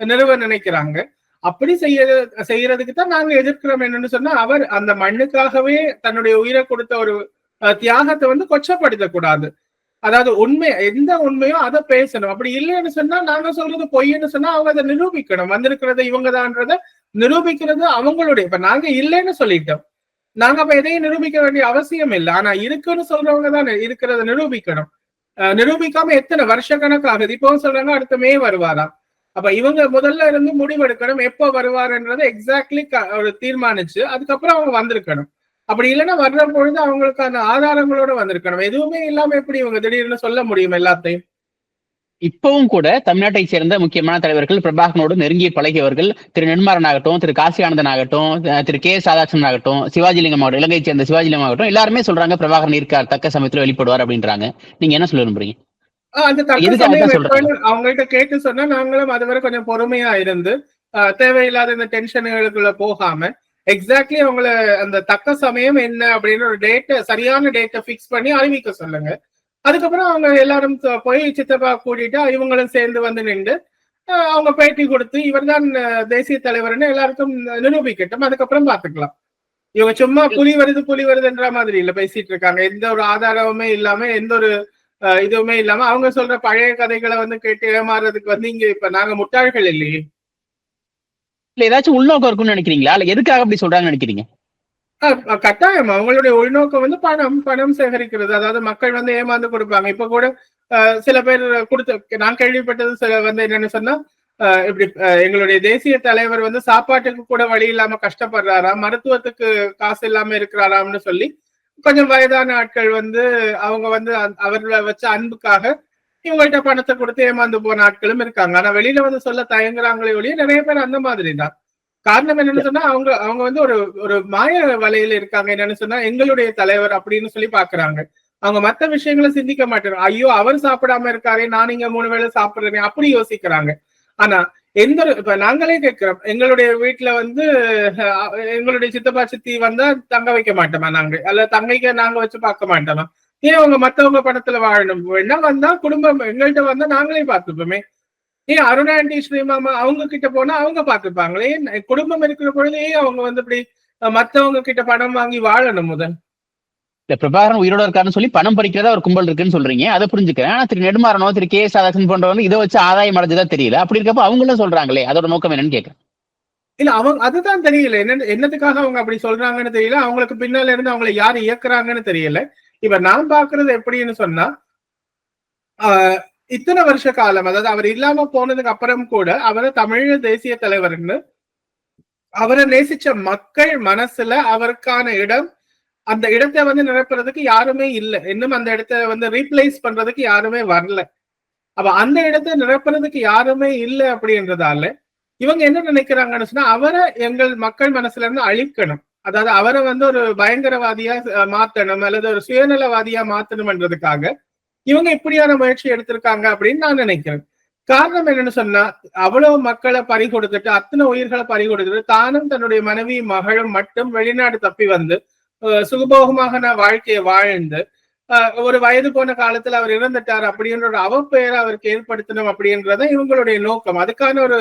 நிறுவ நினைக்கிறாங்க. அப்படி செய்யறதுக்கு தான் நாங்க எதிர்க்கிறோம். என்னன்னு சொன்னா அவர் அந்த மண்ணுக்காகவே தன்னுடைய உயிரை கொடுத்த ஒரு தியாகத்தை வந்து கொச்சப்படுத்தக்கூடாது. அதாவது உண்மை எந்த உண்மையோ அதை பேசணும். அப்படி இல்லைன்னு சொன்னா நாங்க சொல்றது பொய்ன்னு சொன்னா அவங்க அதை நிரூபிக்கணும். வந்திருக்கிறத இவங்கதான்றத நிரூபிக்கிறது அவங்களுடைய. இப்ப நாங்க இல்லைன்னு சொல்லிட்டோம், நாங்க அப்ப எதையும் நிரூபிக்க வேண்டிய அவசியம் இல்லை. ஆனா இருக்குன்னு சொல்றவங்க தான் இருக்கிறத நிரூபிக்கணும். நிரூபிக்காம எத்தனை வருஷ கணக்காகுது. இப்போ சொல்றாங்க அடுத்த மே வருவாரா? அப்ப இவங்க முதல்ல இருந்து முடிவெடுக்கணும் எப்போ வருவாருன்றதை எக்ஸாக்ட்லி ஒரு தீர்மானிச்சு அதுக்கப்புறம் அவங்க வந்திருக்கணும். அப்படி இல்லைன்னா வர்ற பொழுது அவங்களுக்கான ஆதாரங்களோட வந்திருக்கணும். எதுவுமே இல்லாம எப்படி இவங்க திடீர்னு சொல்ல முடியும் எல்லாத்தையும்? இப்பவும் கூட தமிழ்நாட்டை சேர்ந்த முக்கியமான தலைவர்கள் பிரபாகரனோடு நெருங்கி பழகியவர்கள் திரு நெடுமாறன் ஆகட்டும், திரு காசி ஆனந்தன் ஆகட்டும், திரு கே ராதாகிருஷ்ணன் ஆகட்டும், சிவாஜிலிங்கம் ஆகட்டும், இலங்கையை சேர்ந்த சிவாஜிலிங்கம் ஆகட்டும், எல்லாருமே சொல்றாங்க பிரபாகரன் இருக்கார், தக்க சமயத்துல வெளிப்படுவார் அப்படின்றாங்க. நீங்க என்ன சொல்ல விரும்புறீங்க? அந்த அவங்கள்ட்ட கேட்டு சொன்னா நாங்களும் அதுவரை கொஞ்சம் பொறுமையா இருந்து தேவையில்லாத இந்த டென்ஷன்களுக்குள்ள போகாம எக்ஸாக்ட்லி அவங்கள அந்த தக்க சமயம் என்ன அப்படின்னு ஒரு டேட்டை சரியான டேட்டை பிக்ஸ் பண்ணி அறிவிக்க சொல்லுங்க. அதுக்கப்புறம் அவங்க எல்லாரும் போய் சித்தப்பா கூட்டிட்டு இவங்களும் சேர்ந்து வந்து நின்று அவங்க பேட்டி கொடுத்து இவர் தான் தேசிய தலைவர்னு எல்லாருக்கும் நிரூபிக்கட்டும். அதுக்கப்புறம் பாத்துக்கலாம். இவங்க சும்மா புலி வருதுன்ற மாதிரி இல்ல பேசிட்டு இருக்காங்க. எந்த ஒரு ஆதாரமுமே இல்லாம எந்த ஒரு இதுவுமே இல்லாம அவங்க சொல்ற பழைய கதைகளை வந்து கேட்டு ஏமாறுறதுக்கு வந்து இங்க இப்ப நாங்க முட்டாள்கள் இல்லையே. இல்ல ஏதாச்சும் உள்நோக்கம் இருக்கும்னு நினைக்கிறீங்களா? இல்ல எதுக்காக அப்படி சொல்றாங்கன்னு நினைக்கிறீங்க? கட்டாயம் அவங்களுடைய உள்நோக்கம் வந்து பணம் சேகரிக்கிறது. அதாவது மக்கள் வந்து ஏமாந்து கொடுப்பாங்க. இப்ப கூட சில பேர் கொடுத்து நான் கேள்விப்பட்டது சில வந்து என்னன்னு சொன்னா இப்படி எங்களுடைய தேசிய தலைவர் வந்து சாப்பாட்டுக்கு கூட வழி இல்லாம கஷ்டப்படுறாராம், மருத்துவத்துக்கு காசு இல்லாம இருக்கிறாராம்னு சொல்லி கொஞ்சம் வயதான ஆட்கள் வந்து அவங்க வந்து அவர்களை வச்ச அன்புக்காக இவங்கள்ட்ட பணத்தை கொடுத்து ஏமாந்து போன ஆட்களும் இருக்காங்க. ஆனா வெளியில வந்து சொல்ல தயங்குறாங்களே ஒழிய நிறைய பேர் அந்த மாதிரி தான். காரணம் என்னன்னு சொன்னா அவங்க வந்து ஒரு மாய வலையில இருக்காங்க. என்னன்னு சொன்னா எங்களுடைய தலைவர் அப்படின்னு சொல்லி பாக்குறாங்க. அவங்க மத்த விஷயங்களை சிந்திக்க மாட்டாங்க. ஐயோ அவர் சாப்பிடாம இருக்காரே, நான் இங்க 3 வேளை சாப்பிடுறேன் அப்படி யோசிக்கிறாங்க. ஆனா இப்ப நாங்களே கேட்கிறோம், எங்களுடைய வீட்டுல வந்து எங்களுடைய சித்தப்பா சித்தி வந்தா தங்க வைக்க மாட்டோமா நாங்க? அல்ல தங்கைக்கு நாங்க வச்சு பார்க்க மாட்டோமா? ஏன் அவங்க மத்தவங்க பணத்துல வாழணும்? என்ன வந்தா குடும்பம் எங்கள்கிட்ட வந்தா நாங்களே பார்த்துப்போமே. ஏன் அருணா ஆண்டி ஸ்ரீமாமா அவங்க கிட்ட போனா அவங்க பாத்துப்பாங்களே. குடும்பம் இருக்கிற பொழுதே அவங்க வந்து இப்படி மத்தவங்க கிட்ட பணம் வாங்கி வாழணும் முதல். இல்ல பிரபாகரன் உயிரோட இருக்காருன்னு சொல்லி பணம் பறிக்கிறதா ஒரு கும்பல் இருக்குன்னு சொல்றீங்க, அதை புரிஞ்சுக்கிறேன். ஆனா திரு நெடுமாறனோ திரு கே ராதாகிருஷ்ணன் போன்றவங்க இதை வச்சு ஆதாயம் அடைஞ்சதா தெரியல. அப்படி இருக்கப்ப அவங்களும் சொல்றாங்களே, அதோட நோக்கம் என்னன்னு கேட்கறேன். இல்ல அவங்க அதுதான் தெரியல. என்னத்துக்காக அவங்க அப்படி சொல்றாங்கன்னு தெரியல. அவங்களுக்கு பின்னால இருந்து அவங்களை யாரு இயக்குறாங்கன்னு தெரியல. இப்ப நான் பாக்குறது எப்படின்னு சொன்னா இத்தனை வருஷ காலம், அதாவது அவர் இல்லாம போனதுக்கு அப்புறம் கூட அவரை தமிழ் தேசிய தலைவர்னு அவரை நேசிச்ச மக்கள் மனசுல அவருக்கான இடம், அந்த இடத்தை வந்து நிரப்புறதுக்கு யாருமே இல்லை. இன்னும் அந்த இடத்தை வந்து ரீப்ளேஸ் பண்றதுக்கு யாருமே வரல. அப்ப அந்த இடத்தை நிரப்புறதுக்கு யாருமே இல்லை அப்படின்றதால இவங்க என்ன நினைக்கிறாங்கன்னு சொன்னா அவரை எங்கள் மக்கள் மனசுல இருந்து அழிக்கணும். அதாவது அவரை வந்து ஒரு பயங்கரவாதியா மாத்தணும் அல்லது ஒரு சுயநலவாதியா மாத்தணும்ன்றதுக்காக இவங்க இப்படியான முயற்சி எடுத்திருக்காங்க அப்படின்னு நான் நினைக்கிறேன். காரணம் என்னன்னு சொன்னா அவ்வளவு மக்களை பறி கொடுத்துட்டு அத்தனை உயிர்களை பறி கொடுத்துட்டு தானும் தன்னுடைய மனைவி மகளும் மட்டும் வெளிநாடு தப்பி வந்து சுகபோகமாக நான் வாழ்க்கையை வாழ்ந்து ஒரு வயது போன காலத்துல அவர் இறந்துட்டார் அப்படின்ற ஒரு அவப்பெயரை அவருக்கு ஏற்படுத்தணும் அப்படின்றத இவங்களுடைய நோக்கம். அதுக்கான ஒரு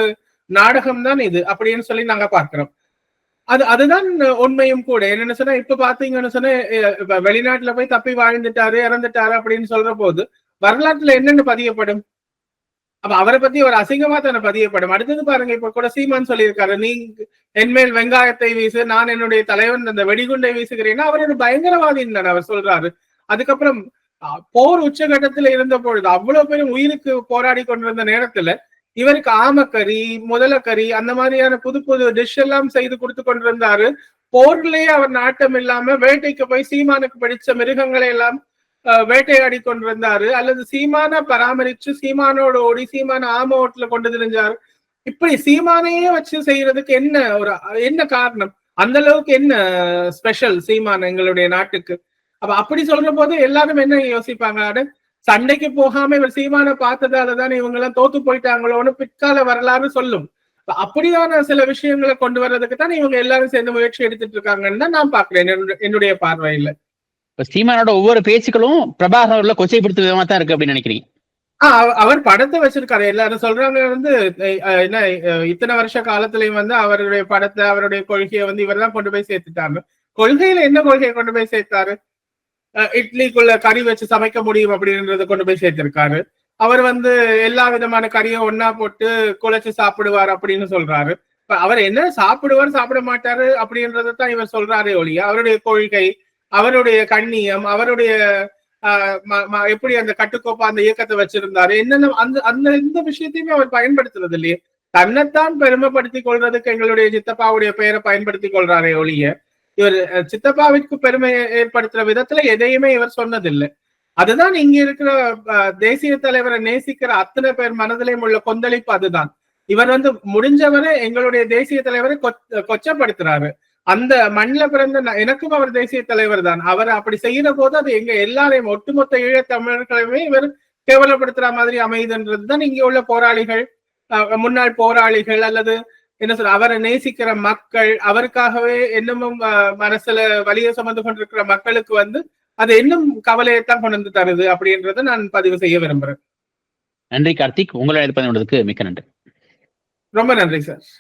நாடகம் தான் இது அப்படின்னு சொல்லி நாங்க பார்க்கிறோம். அதுதான் உண்மையும் கூட. என்னன்னு சொன்னா இப்ப பாத்தீங்கன்னு சொன்னா வெளிநாட்டுல போய் தப்பி வாழ்ந்துட்டாரு இறந்துட்டாரு அப்படின்னு சொல்ற போது வரலாற்றுல என்னென்னு பதியப்படும்? அப்ப அவரை பத்தி ஒரு அசிங்கமா தானே பதியப்படும். அடுத்தது பாருங்க, இப்ப கூட சீமான் சொல்லியிருக்காரு, நீ என்மேல் வெங்காயத்தை வீசு, நான் என்னுடைய தலைவன் அந்த வெடிகுண்டை வீசுகிறேன்னா அவர் ஒரு பயங்கரவாதின்னு தானே அவர் சொல்றாரு. அதுக்கப்புறம் போர் உச்சகட்டத்துல இருந்த பொழுது அவ்வளவு பேரும் உயிருக்கு போராடி கொண்டிருந்த நேரத்துல இவருக்கு ஆமக்கறி, முதலக்கறி அந்த மாதிரியான புது புது டிஷ் எல்லாம் செய்து கொடுத்து கொண்டிருந்தாரு. போர்லயே அவர் நாட்டம் இல்லாம வேட்டைக்கு போய் சீமானுக்கு பிடிச்ச மிருகங்களை எல்லாம் வேட்டையாடி கொண்டிருந்தாரு. அல்லது சீமான பராமரிச்சு சீமானோட ஓடி சீமான ஆம ஓட்டுல கொண்டு தெரிஞ்சாரு. இப்படி சீமானையே வச்சு செய்யறதுக்கு என்ன காரணம்? அந்த அளவுக்கு என்ன ஸ்பெஷல் சீமான் எங்களுடைய நாட்டுக்கு? அப்ப அப்படி சொல்ற போது எல்லாரும் என்ன யோசிப்பாங்க, சண்டைக்கு போகாம இவர் சீமானை பார்த்ததாலதான் இவங்க எல்லாம் தோத்து போயிட்டாங்களோன்னு பிற்கால வரலாறு சொல்லும். அப்படியான சில விஷயங்களை கொண்டு வர்றதுக்கு தான் இவங்க எல்லாரும் சேர்ந்து முயற்சி எடுத்துட்டு இருக்காங்கன்னு தான் நான் பாக்குறேன் என்னுடைய பார்வையில. சீமானோட ஒவ்வொரு பேச்சுக்களும் பிரபாகர்ல கொச்சைப்படுத்தும் விதமா தான் இருக்கு அப்படின்னு நினைக்கிறீங்க? அவர் படத்தை வச்சிருக்காரு. எல்லாரும் சொல்றாங்க என்ன இத்தனை வருஷ காலத்திலயும் அவருடைய படத்தை, அவருடைய கொள்கையை இவர் தான் கொண்டு போய் சேர்த்துட்டாங்க. கொள்கையில என்ன கொள்கையை கொண்டு போய் சேர்த்தாரு? இட்லிக்குள்ள கறி வச்சு சமைக்க முடியும் அப்படின்றத கொண்டு போய் சேர்த்திருக்காரு. அவர் எல்லா விதமான கறியும் ஒன்னா போட்டு குழைச்சு சாப்பிடுவார் அப்படின்னு சொல்றாரு. அவர் என்ன சாப்பிடுவார் சாப்பிட மாட்டாரு அப்படின்றதான் இவர் சொல்றாரே ஒழிய அவருடைய கொள்கை, அவருடைய கண்ணியம், அவருடைய எப்படி அந்த கட்டுக்கோப்பா அந்த இயக்கத்தை வச்சிருந்தாரு என்னென்ன அந்த இந்த விஷயத்தையுமே அவர் பயன்படுத்துறது இல்லையே. தன்னைத்தான் பெருமைப்படுத்திக் கொள்றதுக்கு எங்களுடைய சித்தப்பாவுடைய பெயரை பயன்படுத்தி கொள்றாரே ஒழிய இவர் சித்தப்பாவிற்கு பெருமை ஏற்படுத்துற விதத்துல எதையுமே இவர் சொன்னதில்லை. அதுதான் இங்க இருக்கிற தேசிய தலைவரை நேசிக்கிற அத்தனை பேர் மனதிலையும் உள்ள கொந்தளிப்பு. அதுதான் இவர் முடிஞ்சவரை எங்களுடைய தேசிய தலைவரை கொச்சப்படுத்துறாரு. அந்த மண்ணில் பிறந்த எனக்கும் அவர் தேசிய தலைவர் தான். அவர் அப்படி செய்யற போது அது எங்க எல்லாரையும் ஒட்டுமொத்த ஈழத் தமிழர்களையுமே இவர் கேவலப்படுத்துற மாதிரி அமையுதுன்றதுதான் இங்க உள்ள போராளிகள், முன்னாள் போராளிகள் அல்லது என்ன சொல்ற அவரை நேசிக்கிற மக்கள், அவருக்காகவே இன்னமும் மனசுல வலிய சுமந்து கொண்டிருக்கிற மக்களுக்கு அது இன்னும் கவலையைத்தான் கொண்டு தருது அப்படின்றத நான் பதிவு செய்ய விரும்புறேன். நன்றி கார்த்திக், உங்களை மிக்க நன்றி. ரொம்ப நன்றி சார்.